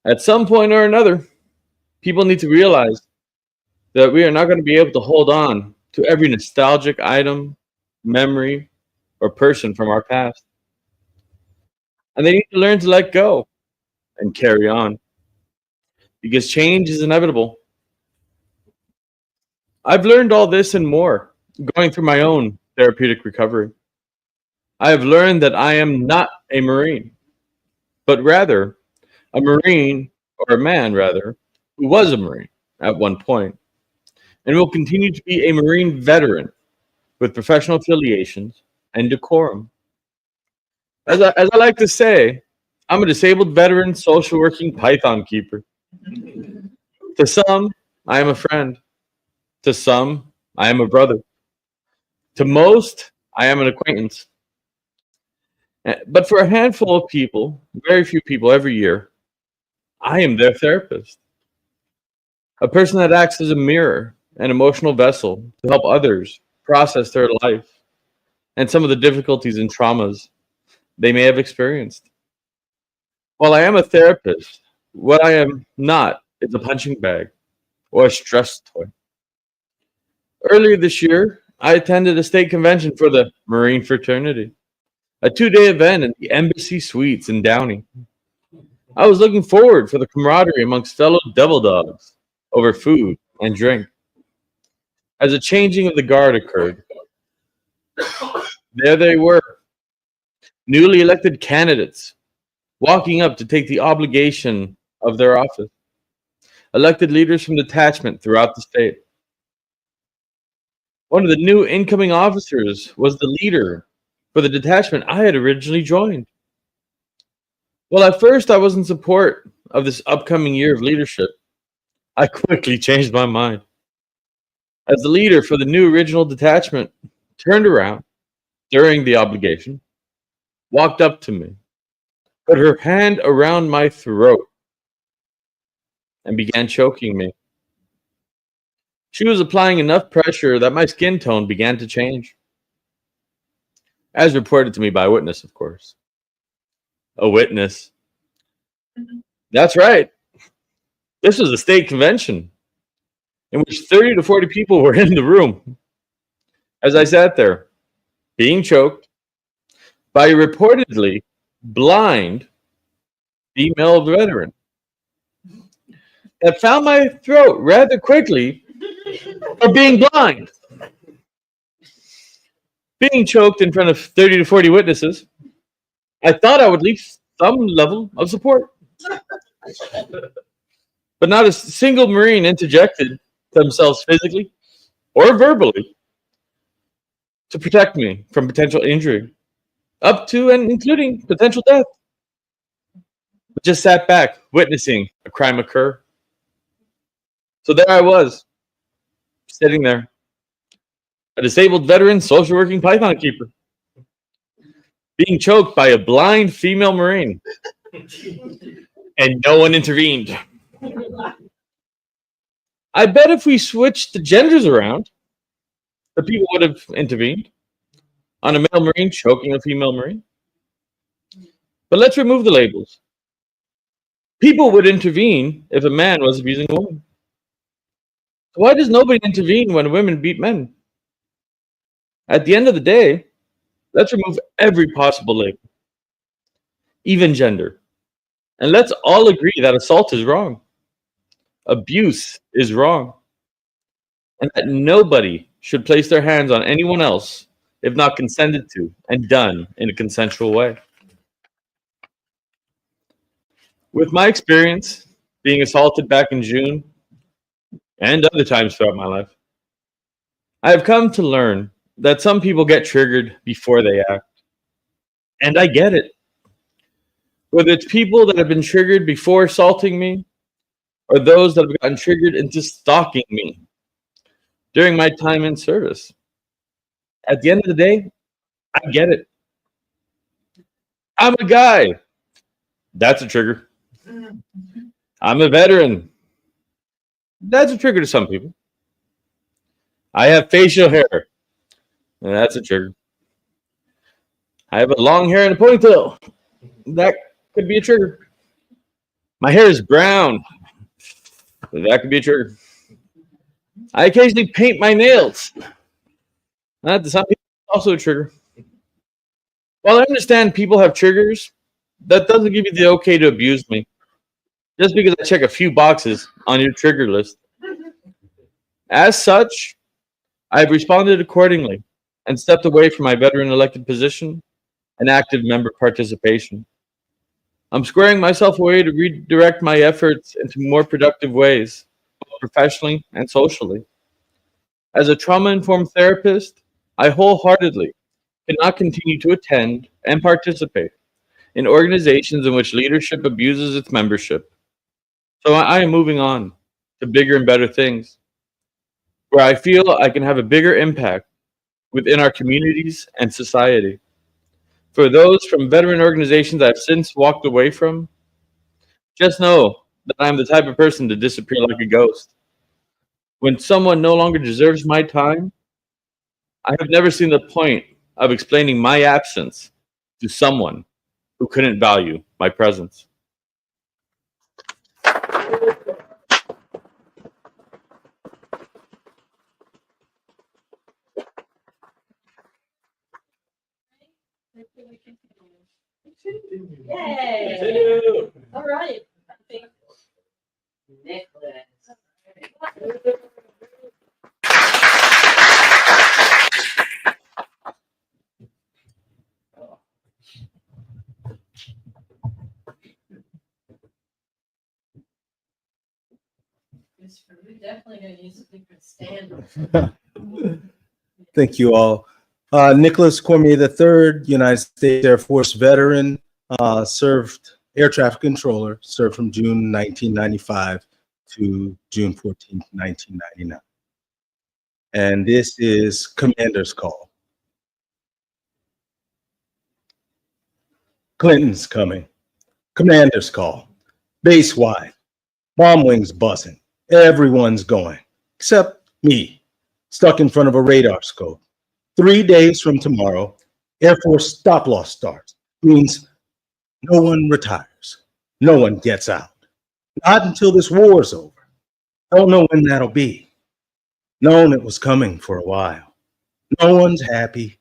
At some point or another, people need to realize that we are not going to be able to hold on to every nostalgic item, memory, or person from our past. And they need to learn to let go and carry on, because change is inevitable. I've learned all this and more going through my own therapeutic recovery. I have learned that I am not a Marine, but rather a Marine, or a man rather, who was a Marine at one point and will continue to be a Marine veteran with professional affiliations and decorum. As I like to say, I'm a disabled veteran social working Python keeper. To some, I am a friend. To some, I am a brother. To most, I am an acquaintance. But for a handful of people, very few people every year, I am their therapist. A person that acts as a mirror, an emotional vessel to help others process their life and some of the difficulties and traumas they may have experienced. While I am a therapist, what I am not is a punching bag or a stress toy. Earlier this year, I attended a state convention for the Marine fraternity, a 2-day event in the Embassy Suites in Downey. I was looking forward for the camaraderie amongst fellow devil dogs over food and drink. As a changing of the guard occurred, there they were, newly elected candidates, walking up to take the obligation of their office, elected leaders from detachment throughout the state. One of the new incoming officers was the leader for the detachment I had originally joined. Well, at first I was in support of this upcoming year of leadership. I quickly changed my mind. As the leader for the new original detachment turned around during the obligation, walked up to me, put her hand around my throat, and began choking me. She was applying enough pressure that my skin tone began to change. As reported to me by a witness, of course. A witness. That's right. This was a state convention in which 30 to 40 people were in the room. As I sat there, being choked by a reportedly blind female veteran that found my throat rather quickly for being blind. Being choked in front of 30 to 40 witnesses, I thought I would leave some level of support. But not a single Marine interjected themselves physically or verbally to protect me from potential injury, up to and including potential death. But just sat back, witnessing a crime occur. So there I was, sitting there, a disabled veteran social working Python keeper, being choked by a blind female Marine, and no one intervened. I bet if we switched the genders around, the people would have intervened on a male Marine choking a female Marine. But let's remove the labels. People would intervene if a man was abusing a woman. Why does nobody intervene when women beat men? At the end of the day, let's remove every possible label, even gender. And let's all agree that assault is wrong. Abuse is wrong. And that nobody should place their hands on anyone else if not consented to and done in a consensual way. With my experience being assaulted back in June and other times throughout my life, I have come to learn that some people get triggered before they act. And I get it. Whether it's people that have been triggered before assaulting me or those that have gotten triggered into stalking me during my time in service. At the end of the day, I get it. I'm a guy. That's a trigger. I'm a veteran. That's a trigger to some people. I have facial hair. And that's a trigger. I have a long hair and a ponytail. That could be a trigger. My hair is brown. That could be a trigger. I occasionally paint my nails. That to some people is also a trigger. While I understand people have triggers, that doesn't give you the okay to abuse me. Just because I check a few boxes on your trigger list. As such, I have responded accordingly and stepped away from my veteran elected position and active member participation. I'm squaring myself away to redirect my efforts into more productive ways, both professionally and socially. As a trauma-informed therapist, I wholeheartedly cannot continue to attend and participate in organizations in which leadership abuses its membership. So I am moving on to bigger and better things, where I feel I can have a bigger impact within our communities and society. For those from veteran organizations I've since walked away from, just know that I'm the type of person to disappear like a ghost. When someone no longer deserves my time, I have never seen the point of explaining my absence to someone who couldn't value my presence. Yay! All right. Nicholas. We're definitely going to use a different standard. Thank you all. Nicholas Cormier III, United States Air Force veteran, served air traffic controller, served from June 1995 to June 14, 1999. And this is Commander's Call. Clinton's coming. Commander's Call. Base wide. Bomb wings buzzing. Everyone's going, except me, stuck in front of a radar scope. 3 days from tomorrow, Air Force stop loss starts. Means no one retires. No one gets out. Not until this war's over. Don't know when that'll be. Known it was coming for a while. No one's happy.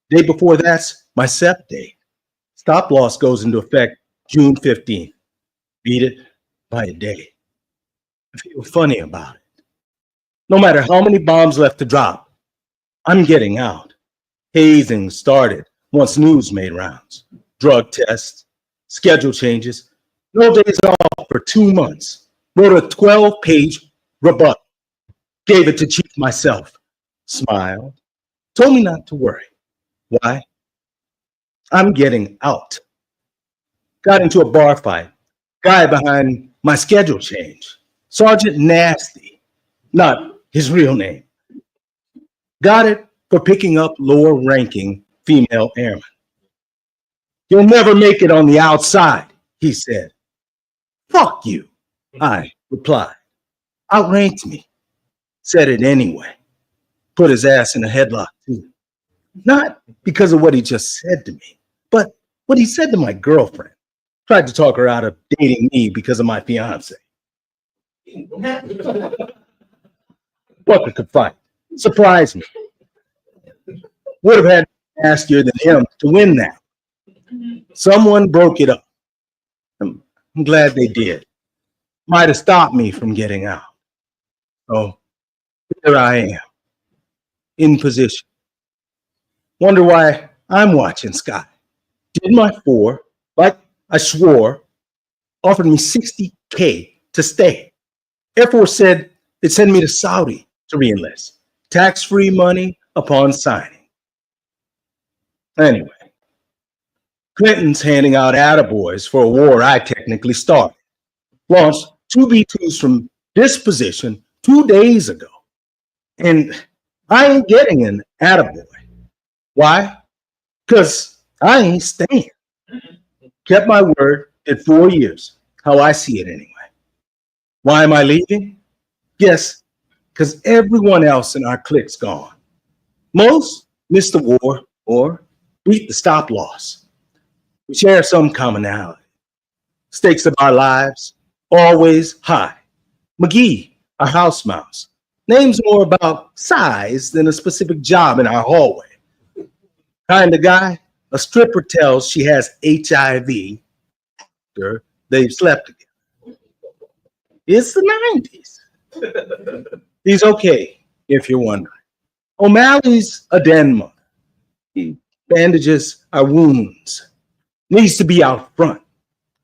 Day before that's my SEP date. Stop loss goes into effect June 15th. Beat it by a day. I feel funny about it. No matter how many bombs left to drop, I'm getting out. Hazing started once news made rounds. Drug tests, schedule changes, no days off for 2 months. Wrote a 12-page rebuttal. Gave it to Chief myself. Smiled. Told me not to worry. Why? I'm getting out. Got into a bar fight. Guy behind my schedule change. Sergeant Nasty, not his real name. Got it for picking up lower-ranking female airmen. You'll never make it on the outside, he said. Fuck you, I replied. Outranked me. Said it anyway. Put his ass in a headlock, too. Not because of what he just said to me, but what he said to my girlfriend. Tried to talk her out of dating me because of my fiance. Bucket could fight. Surprised me. Would have had nastier than him to win that. Someone broke it up. I'm glad they did. Might have stopped me from getting out. So here I am, in position. Wonder why I'm watching Sky. Did my four, like I swore, offered me $60K to stay. Air Force said they'd send me to Saudi to reenlist. Tax-free money upon signing. Anyway, Clinton's handing out attaboys for a war I technically started. Launched 2 B-2s from this position 2 days ago. And I ain't getting an attaboy. Why? Because I ain't staying. Kept my word at 4 years, how I see it anyway. Why am I leaving? Yes, because everyone else in our clique's gone. Most missed the war or beat the stop-loss. We share some commonality. Stakes of our lives, always high. McGee, our house mouse. Name's more about size than a specific job in our hallway. Kind of guy, a stripper tells she has HIV after they've slept together. It's the 90s. He's okay, if you're wondering. O'Malley's a den mother. He bandages our wounds. Needs to be out front.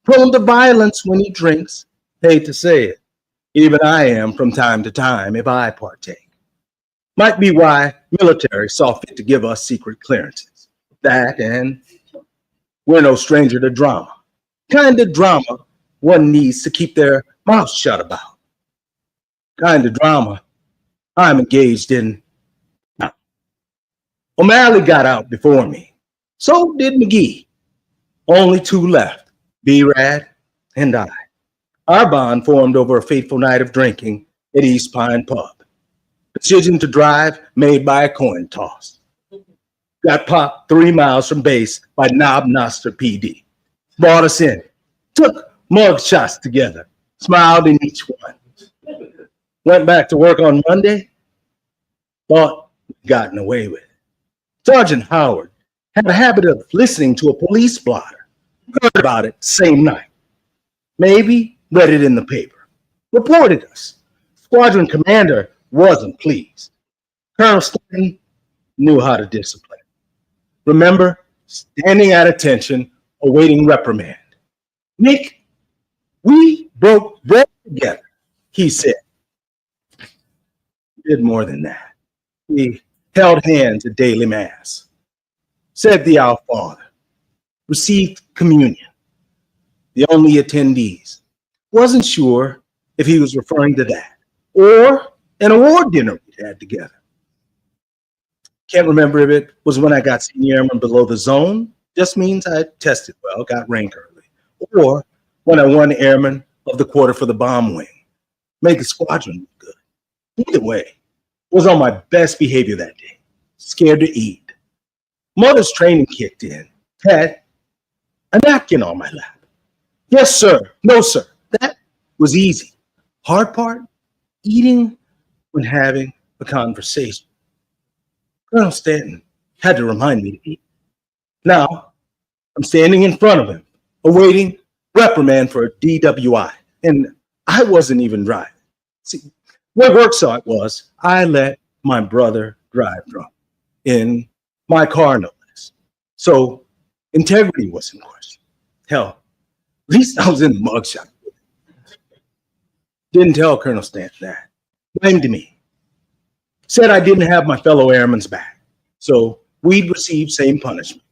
Prone to violence when he drinks. Hate to say it. Even I am from time to time if I partake. Might be why military saw fit to give us secret clearances. That and we're no stranger to drama. Kind of drama one needs to keep their mouth shut about. Kind of drama I'm engaged in now. O'Malley got out before me. So did McGee. Only 2 left, B-Rad and I. Our bond formed over a fateful night of drinking at East Pine Pub. Decision to drive made by a coin toss. Got popped 3 miles from base by Knob Noster PD. Brought us in. Took mug shots together. Smiled in each one. Went back to work on Monday. Thought we'd gotten away with it. Sergeant Howard had a habit of listening to a police blotter. Heard about it same night. Maybe read it in the paper. Reported us. Squadron commander wasn't pleased. Colonel Stanton knew how to discipline. Remember, standing at attention, awaiting reprimand. Nick, we broke bread together, he said. Did more than that. We held hands at daily mass. Said the Our Father. Received communion. The only attendees. Wasn't sure if he was referring to that or an award dinner we had together. Can't remember if it was when I got senior airman below the zone, just means I tested well, got rank early, or when I won airman of the quarter for the bomb wing, made the squadron look good. Either way, was on my best behavior that day, scared to eat. Mother's training kicked in, had a napkin on my lap. Yes, sir. No, sir. That was easy. Hard part, eating when having a conversation. Colonel Stanton had to remind me to eat. Now, I'm standing in front of him, awaiting reprimand for a DWI, and I wasn't even driving. See, what work saw it was I let my brother drive drunk in my car, no less. So integrity was in question. Hell, at least I was in the mugshot. Didn't tell Colonel Stanton that. Blamed me. Said I didn't have my fellow airmen's back, so we'd receive same punishment.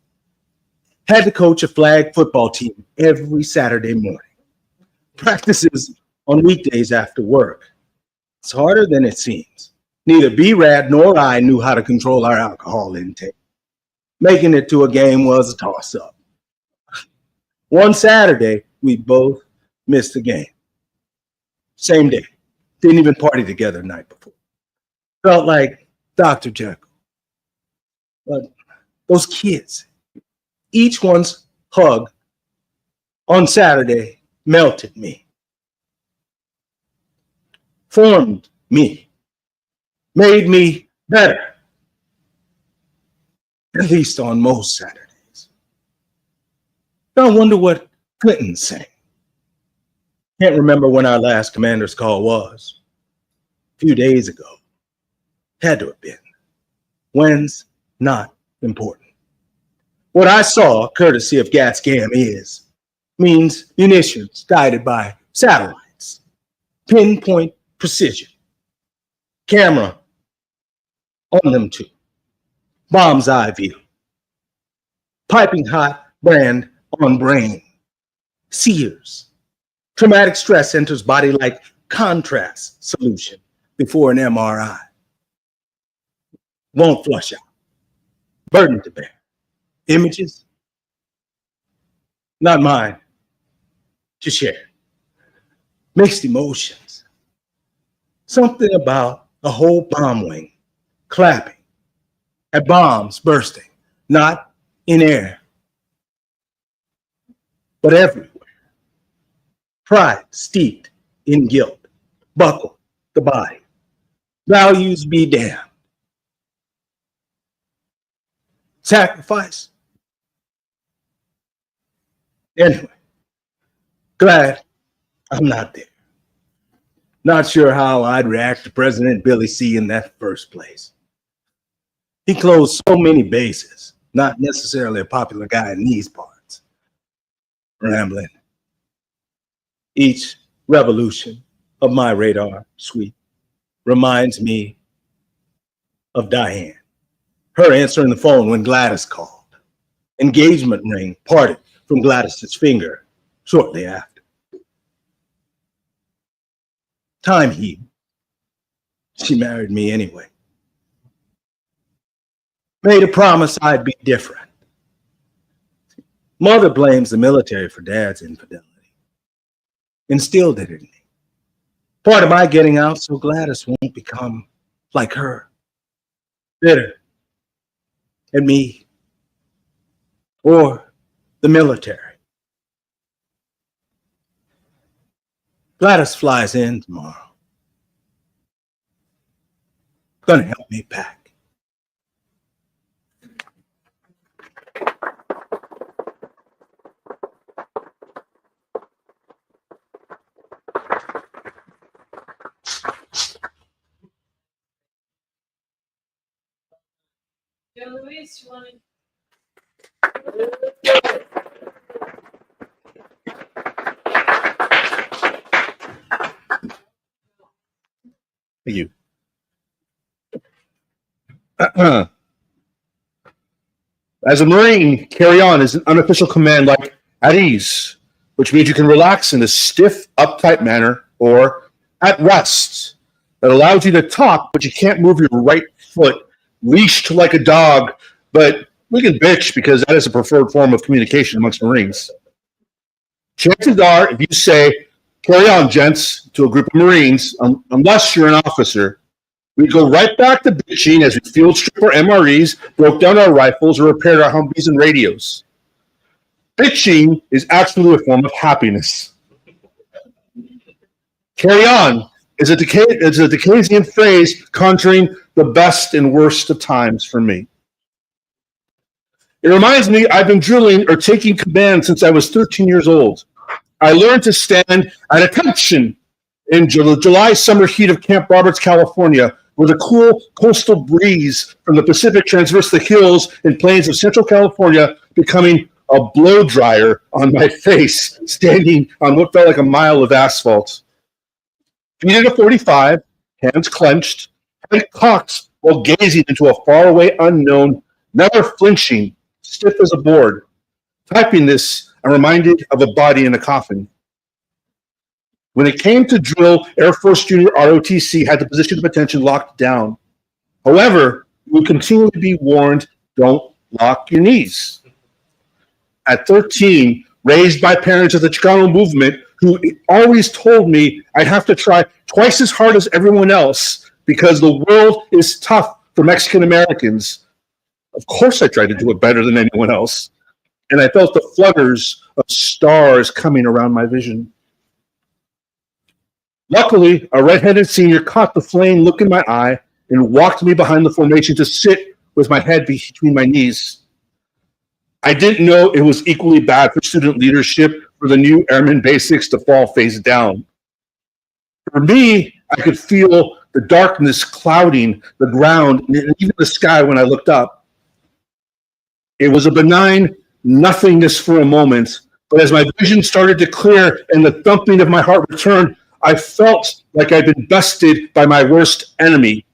Had to coach a flag football team every Saturday morning. Practices on weekdays after work. It's harder than it seems. Neither B-Rad nor I knew how to control our alcohol intake. Making it to a game was a toss-up. One Saturday, we both missed the game. Same day. Didn't even party together the night before. Felt like Dr. Jekyll. But those kids, each one's hug on Saturday melted me, formed me, made me better, at least on most Saturdays. I wonder what Clinton's saying. Can't remember when our last commander's call was. A few days ago. Had to have been. When's not important. What I saw, courtesy of GATSCAM, means munitions guided by satellites, pinpoint precision, camera on them too, bomb's eye view, piping hot brand on brain, sears, traumatic stress enters body like contrast solution before an MRI. Won't flush out, burden to bear, images, not mine, to share. Mixed emotions. Something about a whole bomb wing clapping at bombs bursting, not in air, but everywhere. Pride steeped in guilt, buckle the body. Values be damned. Sacrifice. Anyway, glad I'm not there. Not sure how I'd react to President Billy C. in that first place. He closed so many bases, not necessarily a popular guy in these parts. Rambling. Each revolution of my radar sweep reminds me of Diane, her answering the phone when Gladys called. Engagement ring parted from Gladys's finger shortly after. Time healed. She married me anyway. Made a promise I'd be different. Mother blames the military for dad's infidelity. Instilled it in me. Part of my getting out so Gladys won't become like her. Bitter at me or the military. Gladys flies in tomorrow. Gonna help me pack. Luis, you want to? Thank you. As a Marine, carry on is an unofficial command like at ease, which means you can relax in a stiff, uptight manner, or at rest, that allows you to talk, but you can't move your right foot, leashed like a dog, but we can bitch because that is a preferred form of communication amongst Marines. Chances are, if you say, carry on, gents, to a group of Marines, unless you're an officer, we go right back to bitching as we field strip our MREs, broke down our rifles, or repaired our Humvees and radios. Bitching is actually a form of happiness. Carry on is a Dickensian phrase conjuring the best and worst of times for me. It reminds me I've been drilling or taking command since I was 13 years old. I learned to stand at attention in July summer heat of Camp Roberts, California, where the cool coastal breeze from the Pacific traversed the hills and plains of Central California, becoming a blow dryer on my face, standing on what felt like a mile of asphalt. Feet at a 45, hands clenched, head cocked while gazing into a faraway unknown, never flinching, stiff as a board. Typing this, I'm reminded of a body in a coffin. When it came to drill, Air Force Junior ROTC had the position of attention locked down. However, you would continually be warned, don't lock your knees. At 13, raised by parents of the Chicano movement who always told me I'd have to try twice as hard as everyone else because the world is tough for Mexican Americans. Of course I tried to do it better than anyone else. and I felt the flutters of stars coming around my vision. Luckily, a red-headed senior caught the flame look in my eye and walked me behind the formation to sit with my head between my knees. I didn't know it was equally bad for student leadership for the new airman basics to fall face down. For me, I could feel the darkness clouding the ground and even the sky when I looked up. It was a benign nothingness for a moment, but as my vision started to clear and the thumping of my heart returned, I felt like I'd been bested by my worst enemy.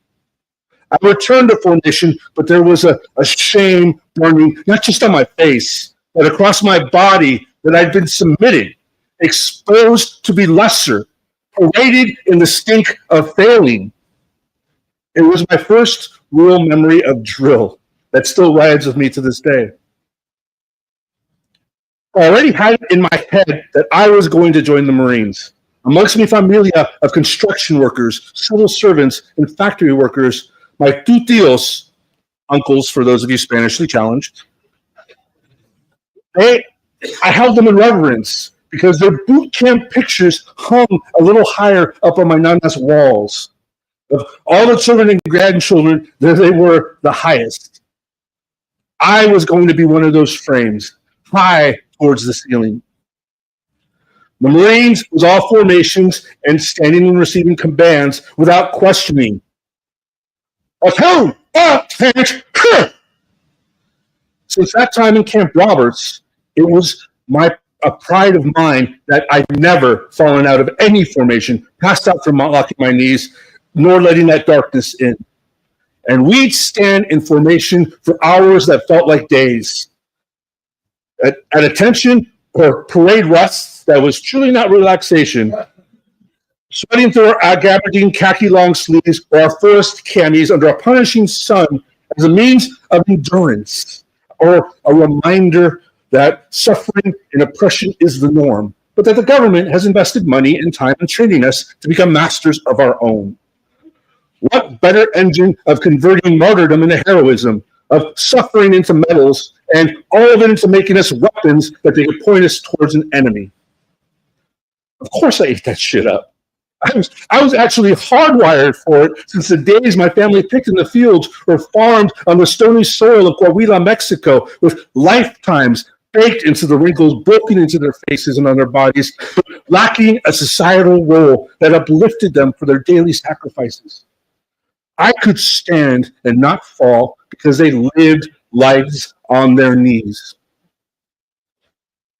I returned to formation, but there was a shame burning, not just on my face, but across my body that I'd been submitted, exposed to be lesser, paraded in the stink of failing. It was my first real memory of drill that still rides with me to this day. I already had it in my head that I was going to join the Marines. Amongst mi familia of construction workers, civil servants, and factory workers, my two tios, uncles for those of you Spanishly challenged, I held them in reverence because their boot camp pictures hung a little higher up on my nana's walls. Of all the children and grandchildren, they were the highest. I was going to be one of those frames, high towards the ceiling. The Marines was all formations and standing and receiving commands without questioning. Since that time in Camp Roberts, it was a pride of mine that I'd never fallen out of any formation, passed out from locking my knees, nor letting that darkness in. And we'd stand in formation for hours that felt like days. At attention or parade rests that was truly not relaxation, sweating through our gabardine khaki long sleeves or our forest camis under a punishing sun as a means of endurance or a reminder that suffering and oppression is the norm, but that the government has invested money and time in training us to become masters of our own. What better engine of converting martyrdom into heroism, of suffering into medals, and all of it into making us weapons that they could point us towards an enemy? Of course I ate that shit up. I was actually hardwired for it since the days my family picked in the fields or farmed on the stony soil of Coahuila, Mexico, with lifetimes baked into the wrinkles, broken into their faces and on their bodies, but lacking a societal role that uplifted them for their daily sacrifices. I could stand and not fall because they lived lives on their knees.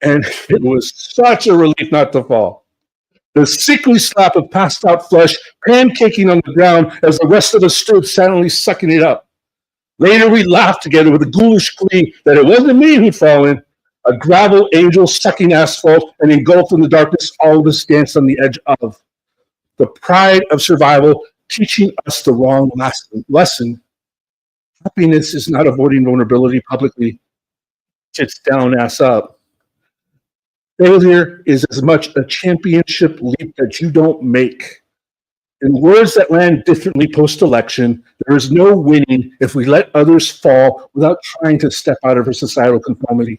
And it was such a relief not to fall. The sickly slap of passed out flesh pancaking on the ground as the rest of us stood silently sucking it up. Later we laughed together with a ghoulish glee that it wasn't me who'd fallen, a gravel angel sucking asphalt and engulfed in the darkness all of us danced on the edge of. The pride of survival teaching us the wrong lesson. Happiness is not avoiding vulnerability publicly. It's down, ass up. Failure is as much a championship leap that you don't make. In words that land differently post-election, there is no winning if we let others fall without trying to step out of our societal conformity.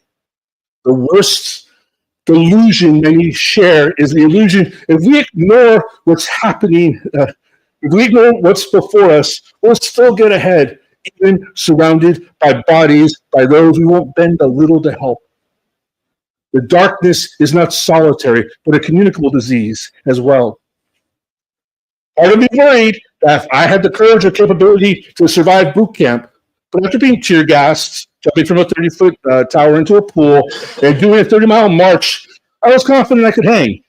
The worst delusion many share is the illusion if we ignore what's happening, if we ignore what's before us, we'll still get ahead, even surrounded by bodies, by those we won't bend a little to help. The darkness is not solitary, but a communicable disease as well. Part of me worried that if I had the courage or capability to survive boot camp, but after being tear gassed, jumping from a 30-foot tower into a pool, and doing a 30-mile march, I was confident I could hang.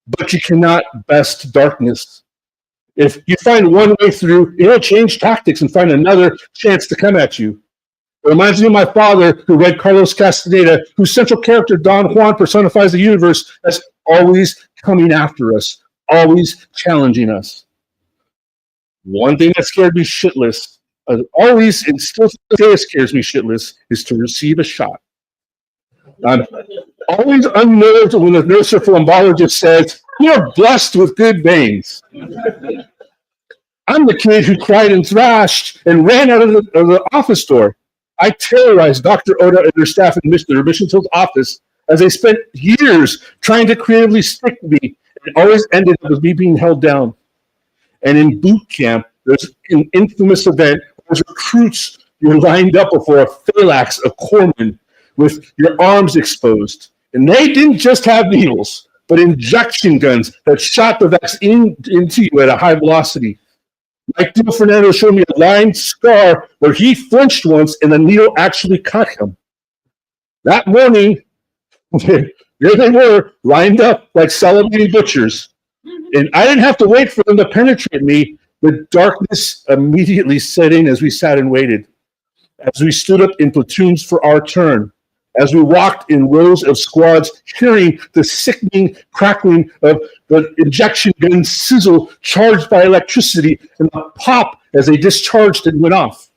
But you cannot best darkness. If you find one way through, you'll change tactics and find another chance to come at you. It reminds me of my father, who read Carlos Castaneda, whose central character, Don Juan, personifies the universe as always coming after us, always challenging us. One thing that scared me shitless, always and still today scares me shitless, is to receive a shot. I'm always unnerved when the nurse or phlebotomist says, "You're blessed with good veins." I'm the kid who cried and thrashed and ran out of the office door. I terrorized Dr. Oda and her staff in Mission Hill's office as they spent years trying to creatively stick me, and always ended up with me being held down. And in boot camp, there's an infamous event where recruits were lined up before a phalanx of corpsmen with your arms exposed. And they didn't just have needles, but injection guns that shot the vaccine into you at a high velocity. Mike Del Fernando showed me a lined scar where he flinched once and the needle actually cut him. That morning, there they were, lined up like salivating butchers. And I didn't have to wait for them to penetrate me. The darkness immediately set in as we sat and waited. As we stood up in platoons for our turn. As we walked in rows of squads, hearing the sickening crackling of the injection gun sizzle charged by electricity and the pop as they discharged and went off.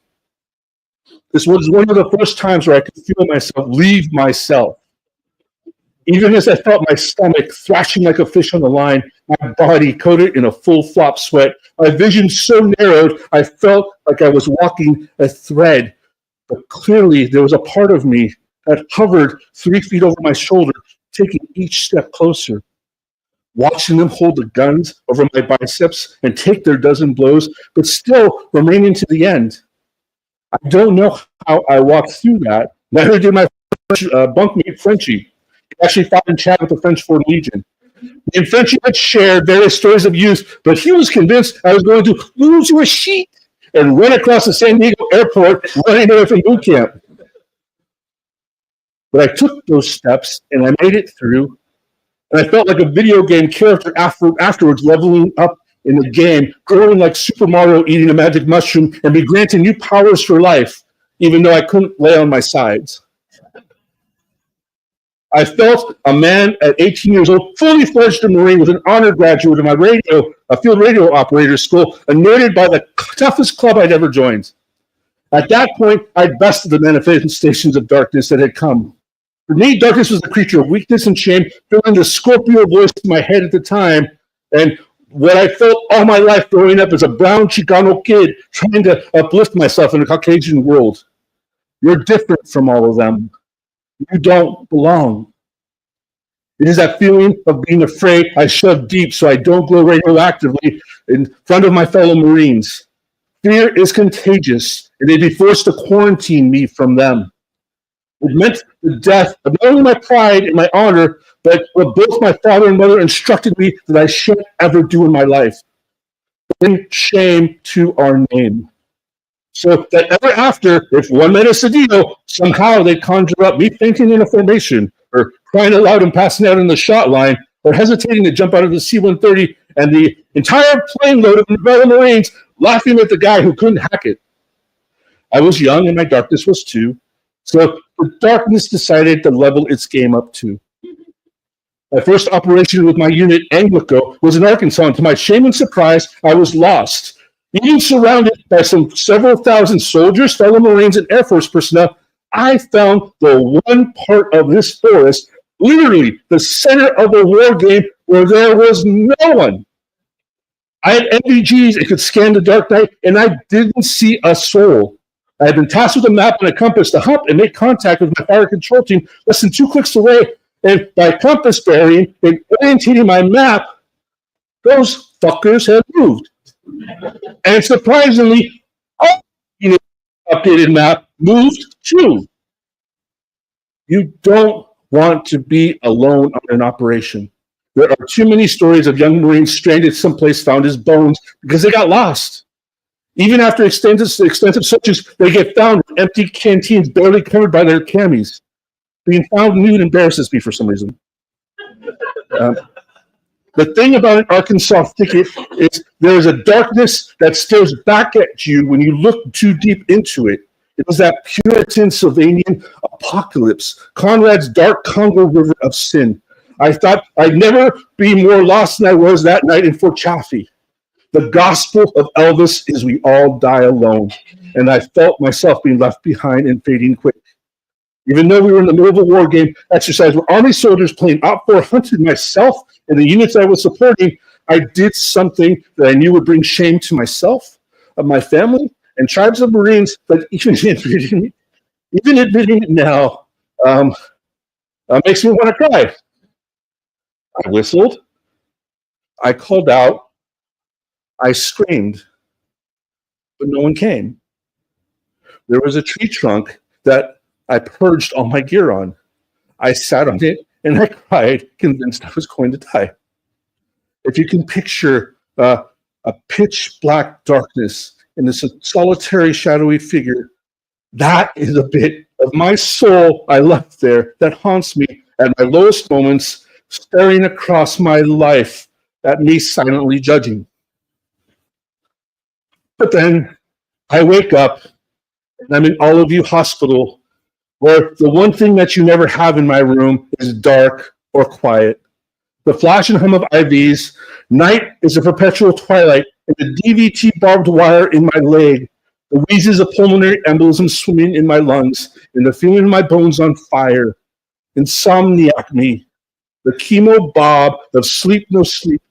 This was one of the first times where I could feel myself leave myself. Even as I felt my stomach thrashing like a fish on the line, my body coated in a full flop sweat, my vision so narrowed I felt like I was walking a thread. But clearly there was a part of me that hovered 3 feet over my shoulder, taking each step closer. Watching them hold the guns over my biceps and take their dozen blows, but still remaining to the end. I don't know how I walked through that. Neither did my bunkmate Frenchie. He actually fought in Chad with the French Foreign Legion. Me and Frenchie had shared various stories of youth, but he was convinced I was going to lose your sheet and run across the San Diego airport running away from boot camp. But I took those steps and I made it through. And I felt like a video game character afterwards, leveling up in the game, growing like Super Mario eating a magic mushroom, and be granted new powers for life, even though I couldn't lay on my sides. I felt a man at 18 years old, fully fledged a Marine with an honor graduate of my field radio operator school, anointed by the toughest club I'd ever joined. At that point, I'd bested the manifestations of darkness that had come. For me, darkness was a creature of weakness and shame, filling the Scorpio voice in my head at the time, and what I felt all my life growing up as a brown Chicano kid trying to uplift myself in a Caucasian world. You're different from all of them. You don't belong. It is that feeling of being afraid I shove deep so I don't glow radioactively in front of my fellow Marines. Fear is contagious, and they'd be forced to quarantine me from them. It meant the death of not only my pride and my honor, but what both my father and mother instructed me that I shouldn't ever do in my life. Bring shame to our name. So that ever after, if one met a Cedillo, somehow they conjure up me fainting in a formation, or crying aloud and passing out in the shot line, or hesitating to jump out of the C-130, and the entire plane load of Nevada Marines laughing at the guy who couldn't hack it. I was young and my darkness was too. So the darkness decided to level its game up too. My first operation with my unit, Anglico, was in Arkansas, and to my shame and surprise, I was lost. Even surrounded by several thousand soldiers, fellow Marines, and Air Force personnel, I found the one part of this forest, literally the center of a war game, where there was no one. I had NVGs and could scan the dark night, and I didn't see a soul. I had been tasked with a map and a compass to hop and make contact with my fire control team less than 2 clicks away. And by compass bearing and orientating my map, those fuckers had moved. And surprisingly, all the updated map moved too. You don't want to be alone on an operation. There are too many stories of young Marines stranded someplace, found as bones because they got lost. Even after extensive searches, they get found with empty canteens barely covered by their camis. Being found nude embarrasses me for some reason. The thing about an Arkansas thicket is there's a darkness that stares back at you when you look too deep into it. It was that Puritan Sylvanian apocalypse, Conrad's dark Congo river of sin. I thought I'd never be more lost than I was that night in Fort Chaffee. The gospel of Elvis is we all die alone, and I felt myself being left behind and fading quick. Even though we were in the middle of a war game exercise where Army soldiers playing outdoor hunted myself and the units I was supporting, I did something that I knew would bring shame to myself, of my family, and tribes of Marines that even treated me Even admitting it now makes me want to cry. I whistled. I called out. I screamed, but no one came. There was a tree trunk that I purged all my gear on. I sat on it and I cried, convinced I was going to die. If you can picture a pitch black darkness in this solitary, shadowy figure, that is a bit of my soul I left there that haunts me at my lowest moments, staring across my life at me silently judging. But then I wake up and I'm in All of You Hospital, where the one thing that you never have in my room is dark or quiet. The flash and hum of IVs, night is a perpetual twilight, and the DVT barbed wire in my leg, the wheezes of pulmonary embolism swimming in my lungs, and the feeling of my bones on fire. Insomniac me, the chemo Bob of sleep no sleep.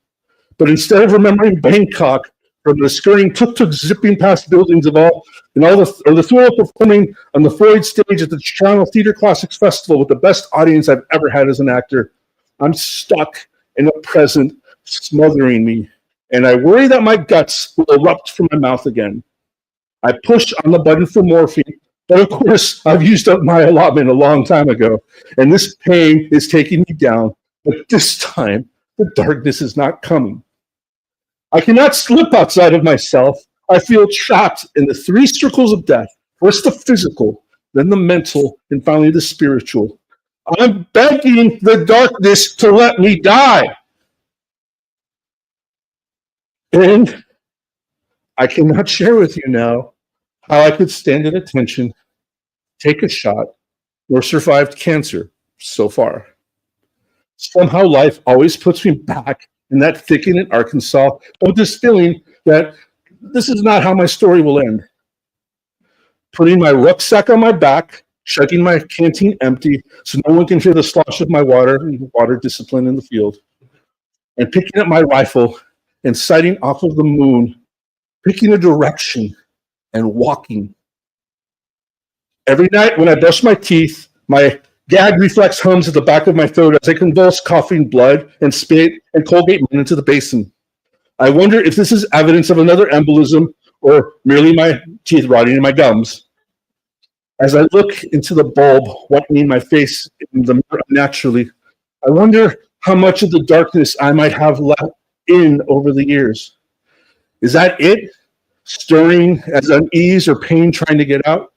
But instead of remembering Bangkok, from the scurrying tuk-tuk zipping past buildings of all the thrill of performing on the Freud stage at the Toronto Theatre Classics Festival with the best audience I've ever had as an actor, I'm stuck in the present, smothering me, and I worry that my guts will erupt from my mouth again. I push on the button for morphine, but of course, I've used up my allotment a long time ago, and this pain is taking me down, but this time, the darkness is not coming. I cannot slip outside of myself. I feel trapped in the three circles of death. First the physical, then the mental, and finally the spiritual. I'm begging the darkness to let me die. And I cannot share with you now how I could stand at attention, take a shot, or survived cancer so far. Somehow life always puts me back in that thicket in Arkansas with this feeling that this is not how my story will end. Putting my rucksack on my back, chugging my canteen empty so no one can hear the slosh of my water discipline in the field, and picking up my rifle and sighting off of the moon, picking a direction and walking. Every night when I brush my teeth, my gag reflex hums at the back of my throat as I convulse, coughing blood and spit and Colgate Minn into the basin. I wonder if this is evidence of another embolism or merely my teeth rotting in my gums. As I look into the bulb, whitening my face in the mirror naturally, I wonder how much of the darkness I might have left in over the years. Is that it? Stirring as unease or pain trying to get out?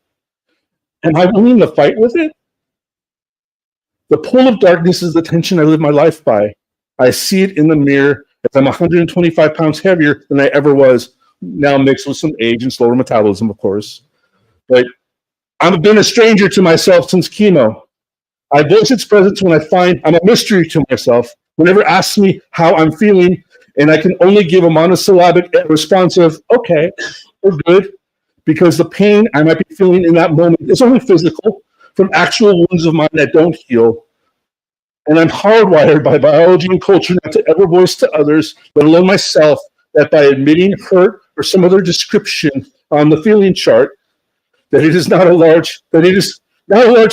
Am I willing to fight with it? The pull of darkness is the tension I live my life by. I see it in the mirror as I'm 125 pounds heavier than I ever was, now mixed with some age and slower metabolism, of course. But I've been a stranger to myself since chemo. I voice its presence when I find I'm a mystery to myself. Whenever asks me how I'm feeling, and I can only give a monosyllabic response of, okay, we're good, because the pain I might be feeling in that moment is only physical, from actual wounds of mine that don't heal. And I'm hardwired by biology and culture not to ever voice to others, let alone myself, that by admitting hurt or some other description on the feeling chart, that it is not a large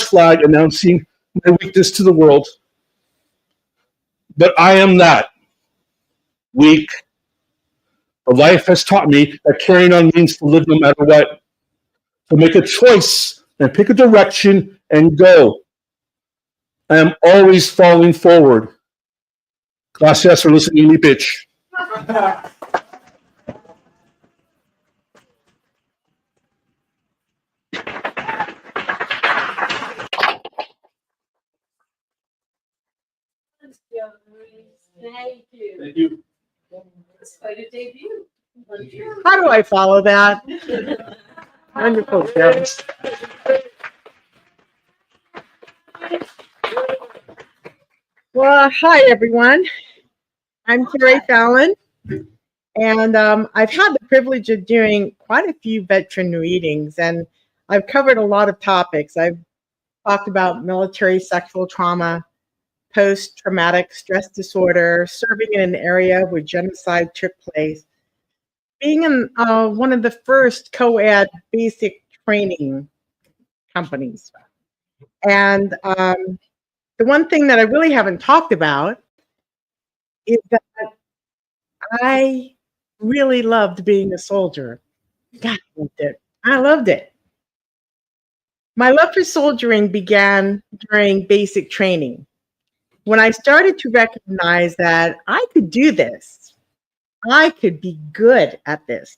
flag announcing my weakness to the world. But I am that weak. Life has taught me that carrying on means to live no matter what, to make a choice and pick a direction and go. I am always falling forward. Gracias for listening to me, bitch. Thank you. Thank you. It's quite a debut. How do I follow that? Wonderful, Joe. Well, hi, everyone. I'm Carrie Fallon, and I've had the privilege of doing quite a few veteran readings, and I've covered a lot of topics. I've talked about military sexual trauma, post-traumatic stress disorder, serving in an area where genocide took place, being in one of the first co-ed basic training companies. And the one thing that I really haven't talked about is that I really loved being a soldier. God, I loved it. I loved it. My love for soldiering began during basic training, when I started to recognize that I could do this. I could be good at this.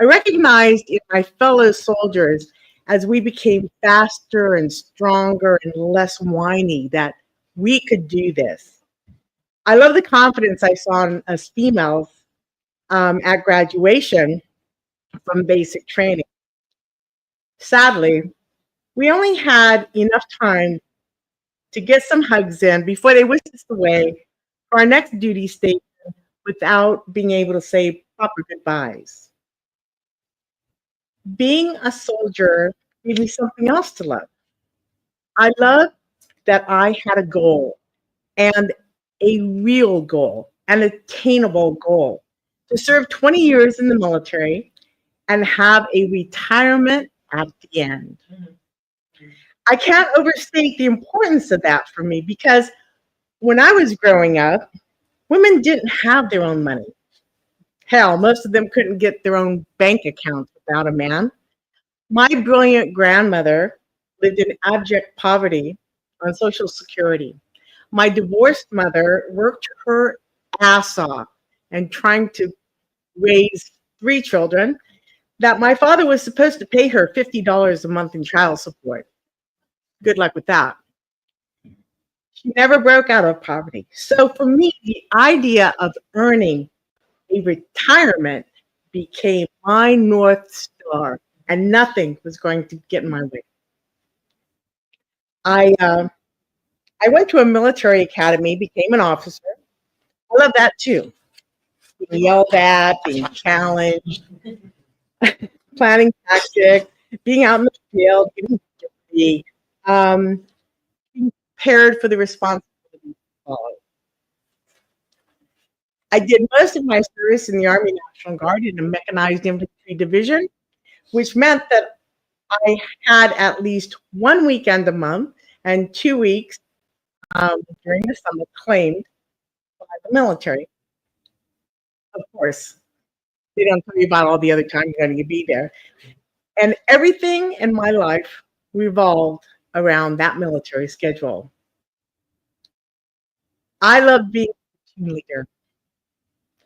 I recognized in my fellow soldiers, as we became faster and stronger and less whiny, that we could do this. I love the confidence I saw in us females at graduation from basic training. Sadly, we only had enough time to get some hugs in before they whisked us away for our next duty station without being able to say proper goodbyes. Being a soldier gave me something else to love. I loved that I had a goal, and a real goal, an attainable goal, to serve 20 years in the military and have a retirement at the end. I can't overstate the importance of that for me, because when I was growing up, women didn't have their own money. Hell, most of them couldn't get their own bank accounts without a man. My brilliant grandmother lived in abject poverty on Social Security. My divorced mother worked her ass off and trying to raise 3 children that my father was supposed to pay her $50 a month in child support. Good luck with that. She never broke out of poverty. So for me, the idea of earning a retirement became my North Star, and nothing was going to get in my way. I went to a military academy, became an officer. I love that too. Being yelled at, being challenged, planning tactics, being out in the field, getting dirty, being prepared for the responsibilities to follow. I did most of my service in the Army National Guard in a mechanized infantry division, which meant that I had at least 1 weekend a month and 2 weeks during the summer claimed by the military. Of course, they don't tell you about all the other time you're going to be there. And everything in my life revolved around that military schedule. I love being a team leader,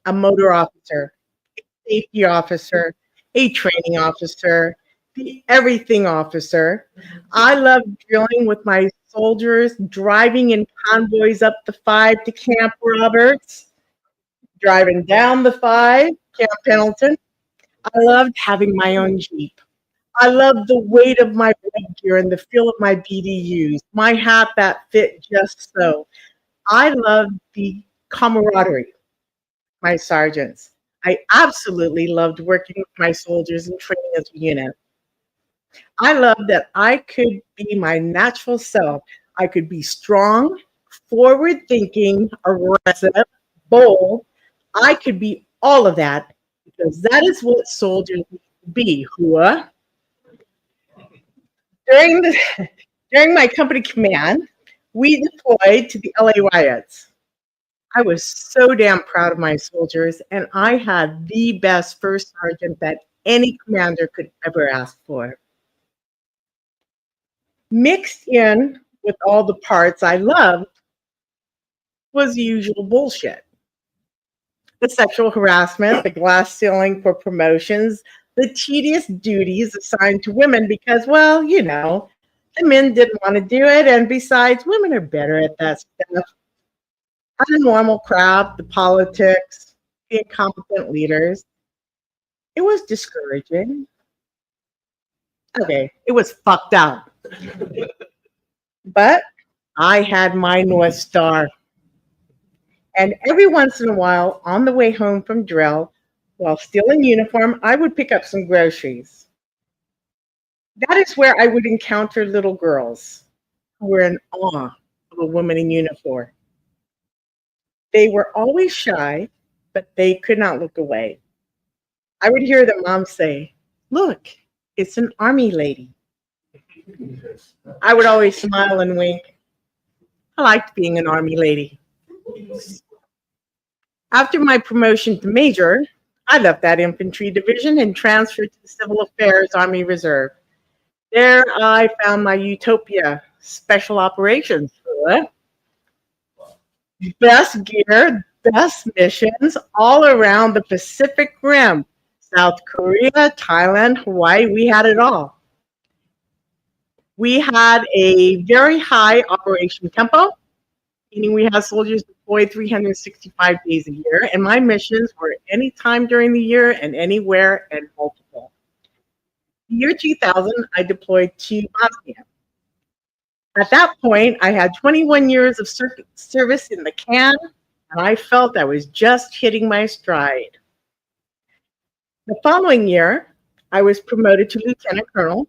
a motor officer, a safety officer, a training officer, the everything officer. I love drilling with my soldiers, driving in convoys up the 5 to Camp Roberts, driving down the 5, Camp Pendleton. I loved having my own Jeep. I loved the weight of my red gear and the feel of my BDUs, my hat that fit just so. I loved the camaraderie, my sergeants. I absolutely loved working with my soldiers and training as a unit. I loved that I could be my natural self. I could be strong, forward-thinking, aggressive, bold. I could be all of that, because that is what soldiers need to be. Hua. During my company command, we deployed to the LA riots. I was so damn proud of my soldiers, and I had the best first sergeant that any commander could ever ask for. Mixed in with all the parts I loved was the usual bullshit. The sexual harassment, the glass ceiling for promotions, the tedious duties assigned to women because, well, you know, the men didn't want to do it, and besides, women are better at that stuff. And the normal crap, the politics, the incompetent leaders. It was discouraging. Okay, it was fucked up. But I had my North Star. And every once in a while, on the way home from drill, while still in uniform, I would pick up some groceries. That is where I would encounter little girls who were in awe of a woman in uniform. They were always shy, but they could not look away. I would hear the mom say, "Look, it's an Army lady." I would always smile and wink. I liked being an Army lady. After my promotion to major, I left that infantry division and transferred to the Civil Affairs Army Reserve. There I found my utopia, special operations. What? Best gear, best missions all around the Pacific Rim. South Korea, Thailand, Hawaii, we had it all. We had a very high operation tempo, meaning we had soldiers deployed 365 days a year, and my missions were anytime during the year and anywhere and multiple. The year 2000, I deployed to Bosnia. At that point, I had 21 years of service in the can, and I felt I was just hitting my stride. The following year, I was promoted to lieutenant colonel.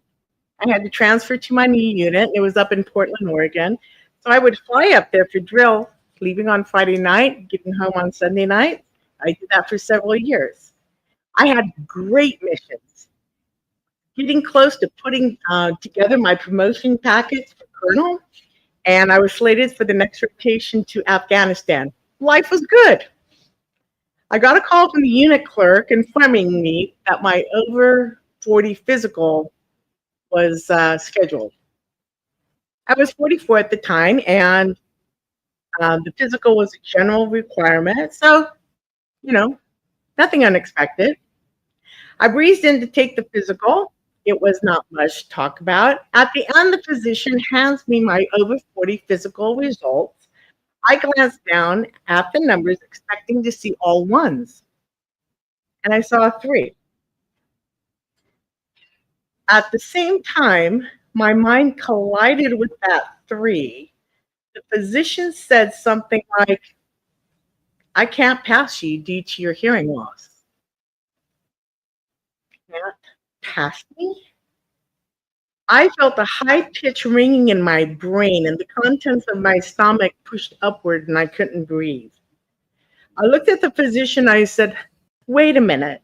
I had to transfer to my new unit. It was up in Portland, Oregon. So I would fly up there for drill, leaving on Friday night, getting home on Sunday night. I did that for several years. I had great missions. Getting close to putting together my promotion package for colonel, and I was slated for the next rotation to Afghanistan. Life was good. I got a call from the unit clerk informing me that my over 40 physical was scheduled. I was 44 at the time, and the physical was a general requirement. So, nothing unexpected. I breezed in to take the physical. It was not much to talk about. At the end, the physician hands me my over 40 physical results. I glanced down at the numbers, expecting to see all ones, and I saw 3. At the same time, my mind collided with that 3. The physician said something like, "I can't pass you due to your hearing loss." Can't pass me? I felt a high pitch ringing in my brain, and the contents of my stomach pushed upward, and I couldn't breathe. I looked at the physician. I said, "Wait a minute.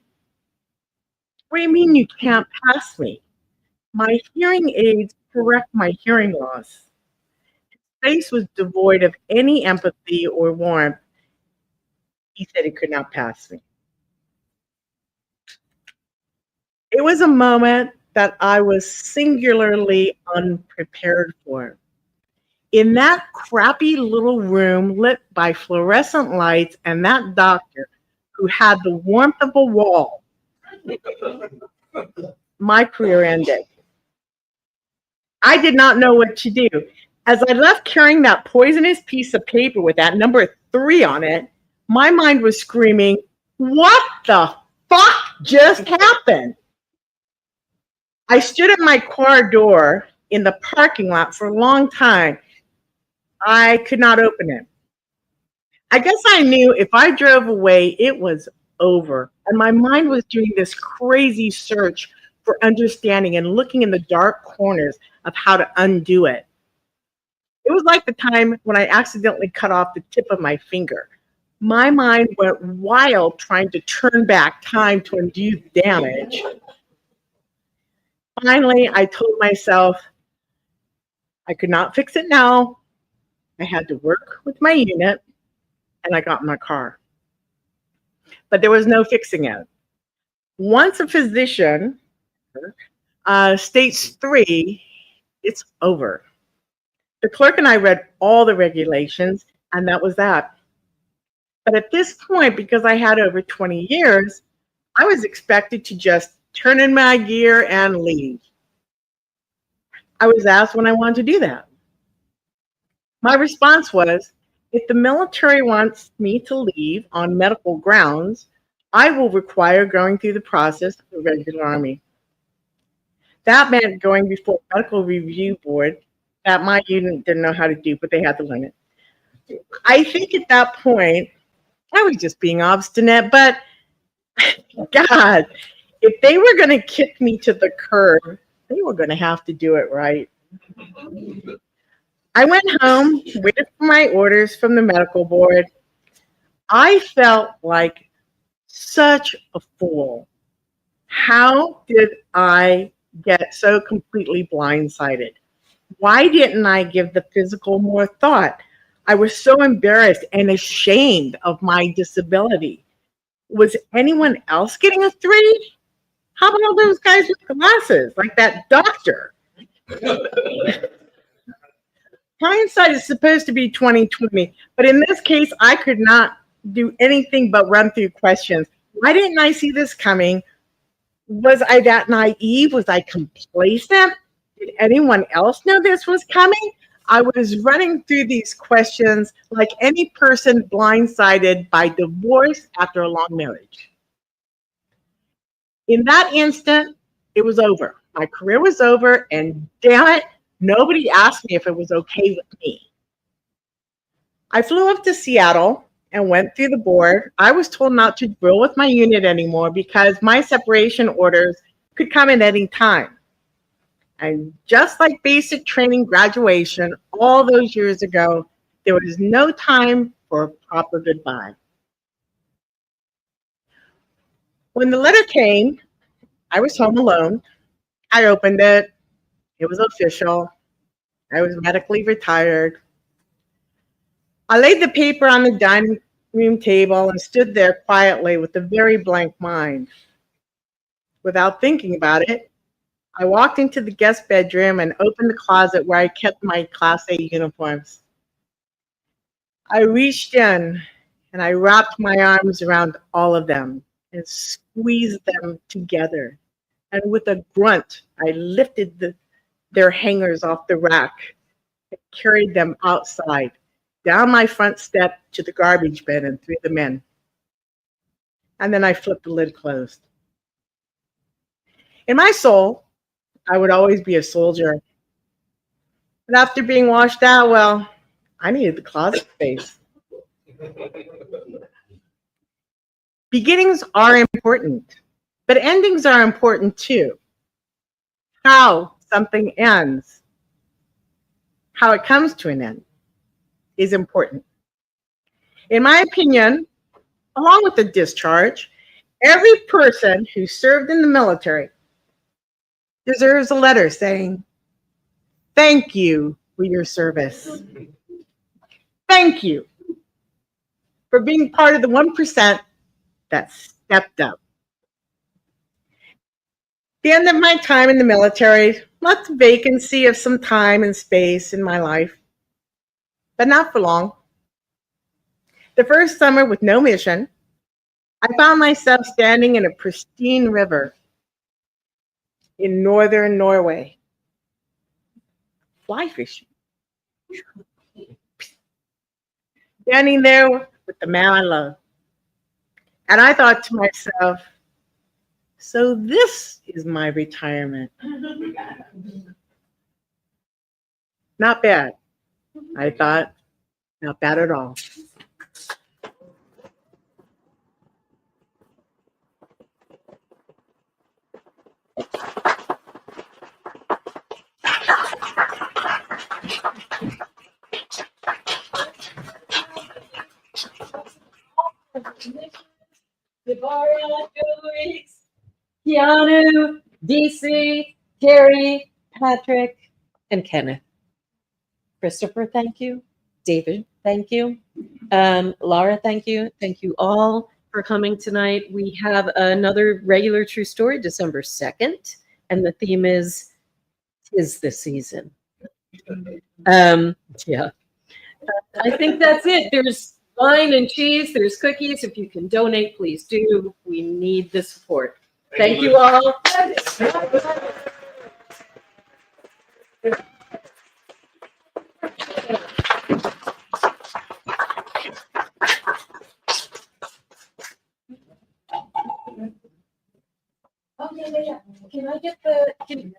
What do you mean you can't pass me? My hearing aids correct my hearing loss." His face was devoid of any empathy or warmth. He said he could not pass me. It was a moment that I was singularly unprepared for. In that crappy little room lit by fluorescent lights and that doctor who had the warmth of a wall, my career ended. I did not know what to do. As I left carrying that poisonous piece of paper with that number 3 on it, my mind was screaming, "What the fuck just happened?" I stood at my car door in the parking lot for a long time. I could not open it. I guess I knew if I drove away, it was over. And my mind was doing this crazy search for understanding and looking in the dark corners of how to undo it. It was like the time when I accidentally cut off the tip of my finger. My mind went wild trying to turn back time to undo the damage. Finally, I told myself I could not fix it now. I had to work with my unit, and I got in my car. But there was no fixing it. Once a physician states 3, it's over. The clerk and I read all the regulations, and that was that. But at this point, because I had over 20 years, I was expected to just turn in my gear and leave. I was asked when I wanted to do that. My response was, if the military wants me to leave on medical grounds, I will require going through the process of the regular Army. That meant going before a medical review board that my unit didn't know how to do, but they had to learn it. I think at that point, I was just being obstinate, but God, if they were going to kick me to the curb, they were going to have to do it right. I went home, waited for my orders from the medical board. I felt like such a fool. How did I get so completely blindsided? Why didn't I give the physical more thought? I was so embarrassed and ashamed of my disability. Was anyone else getting a 3? How about all those guys with glasses, like that doctor? Hindsight is supposed to be 20/20, but in this case, I could not do anything but run through questions. Why didn't I see this coming? Was I that naive? Was I complacent? Did anyone else know this was coming? I was running through these questions like any person blindsided by divorce after a long marriage. In that instant, it was over. My career was over, and damn it, nobody asked me if it was okay with me. I flew up to Seattle and went through the board. I was told not to drill with my unit anymore because my separation orders could come at any time. And just like basic training graduation all those years ago, there was no time for a proper goodbye. When the letter came, I was home alone. I opened it. It was official. I was medically retired. I laid the paper on the dining room table and stood there quietly with a very blank mind. Without thinking about it, I walked into the guest bedroom and opened the closet where I kept my Class A uniforms. I reached in and I wrapped my arms around all of them and squeezed them together. And with a grunt, I lifted their hangers off the rack and carried them outside, down my front step to the garbage bin and threw them in. And then I flipped the lid closed. In my soul, I would always be a soldier. But after being washed out, well, I needed the closet space. Beginnings are important, but endings are important too. How something ends, how it comes to an end, is important. In my opinion, along with the discharge, every person who served in the military deserves a letter saying, "Thank you for your service. Thank you for being part of the 1% that stepped up." The end of my time in the military left a vacancy of some time and space in my life, but not for long. The first summer with no mission, I found myself standing in a pristine river in northern Norway, fly fishing. Standing there with the man I love. And I thought to myself, so this is my retirement. Not bad. I thought, not bad at all. Keanu, DC, Terry, Patrick, and Kenneth. Christopher, thank you. David, thank you. Laura, thank you. Thank you all for coming tonight. We have another regular True Story, December 2nd, and the theme is "'Tis the Season." Yeah. I think that's it. There's wine and cheese. There's cookies. If you can donate, please do. We need the support. Thank you all. Okay, yeah. Can I get the?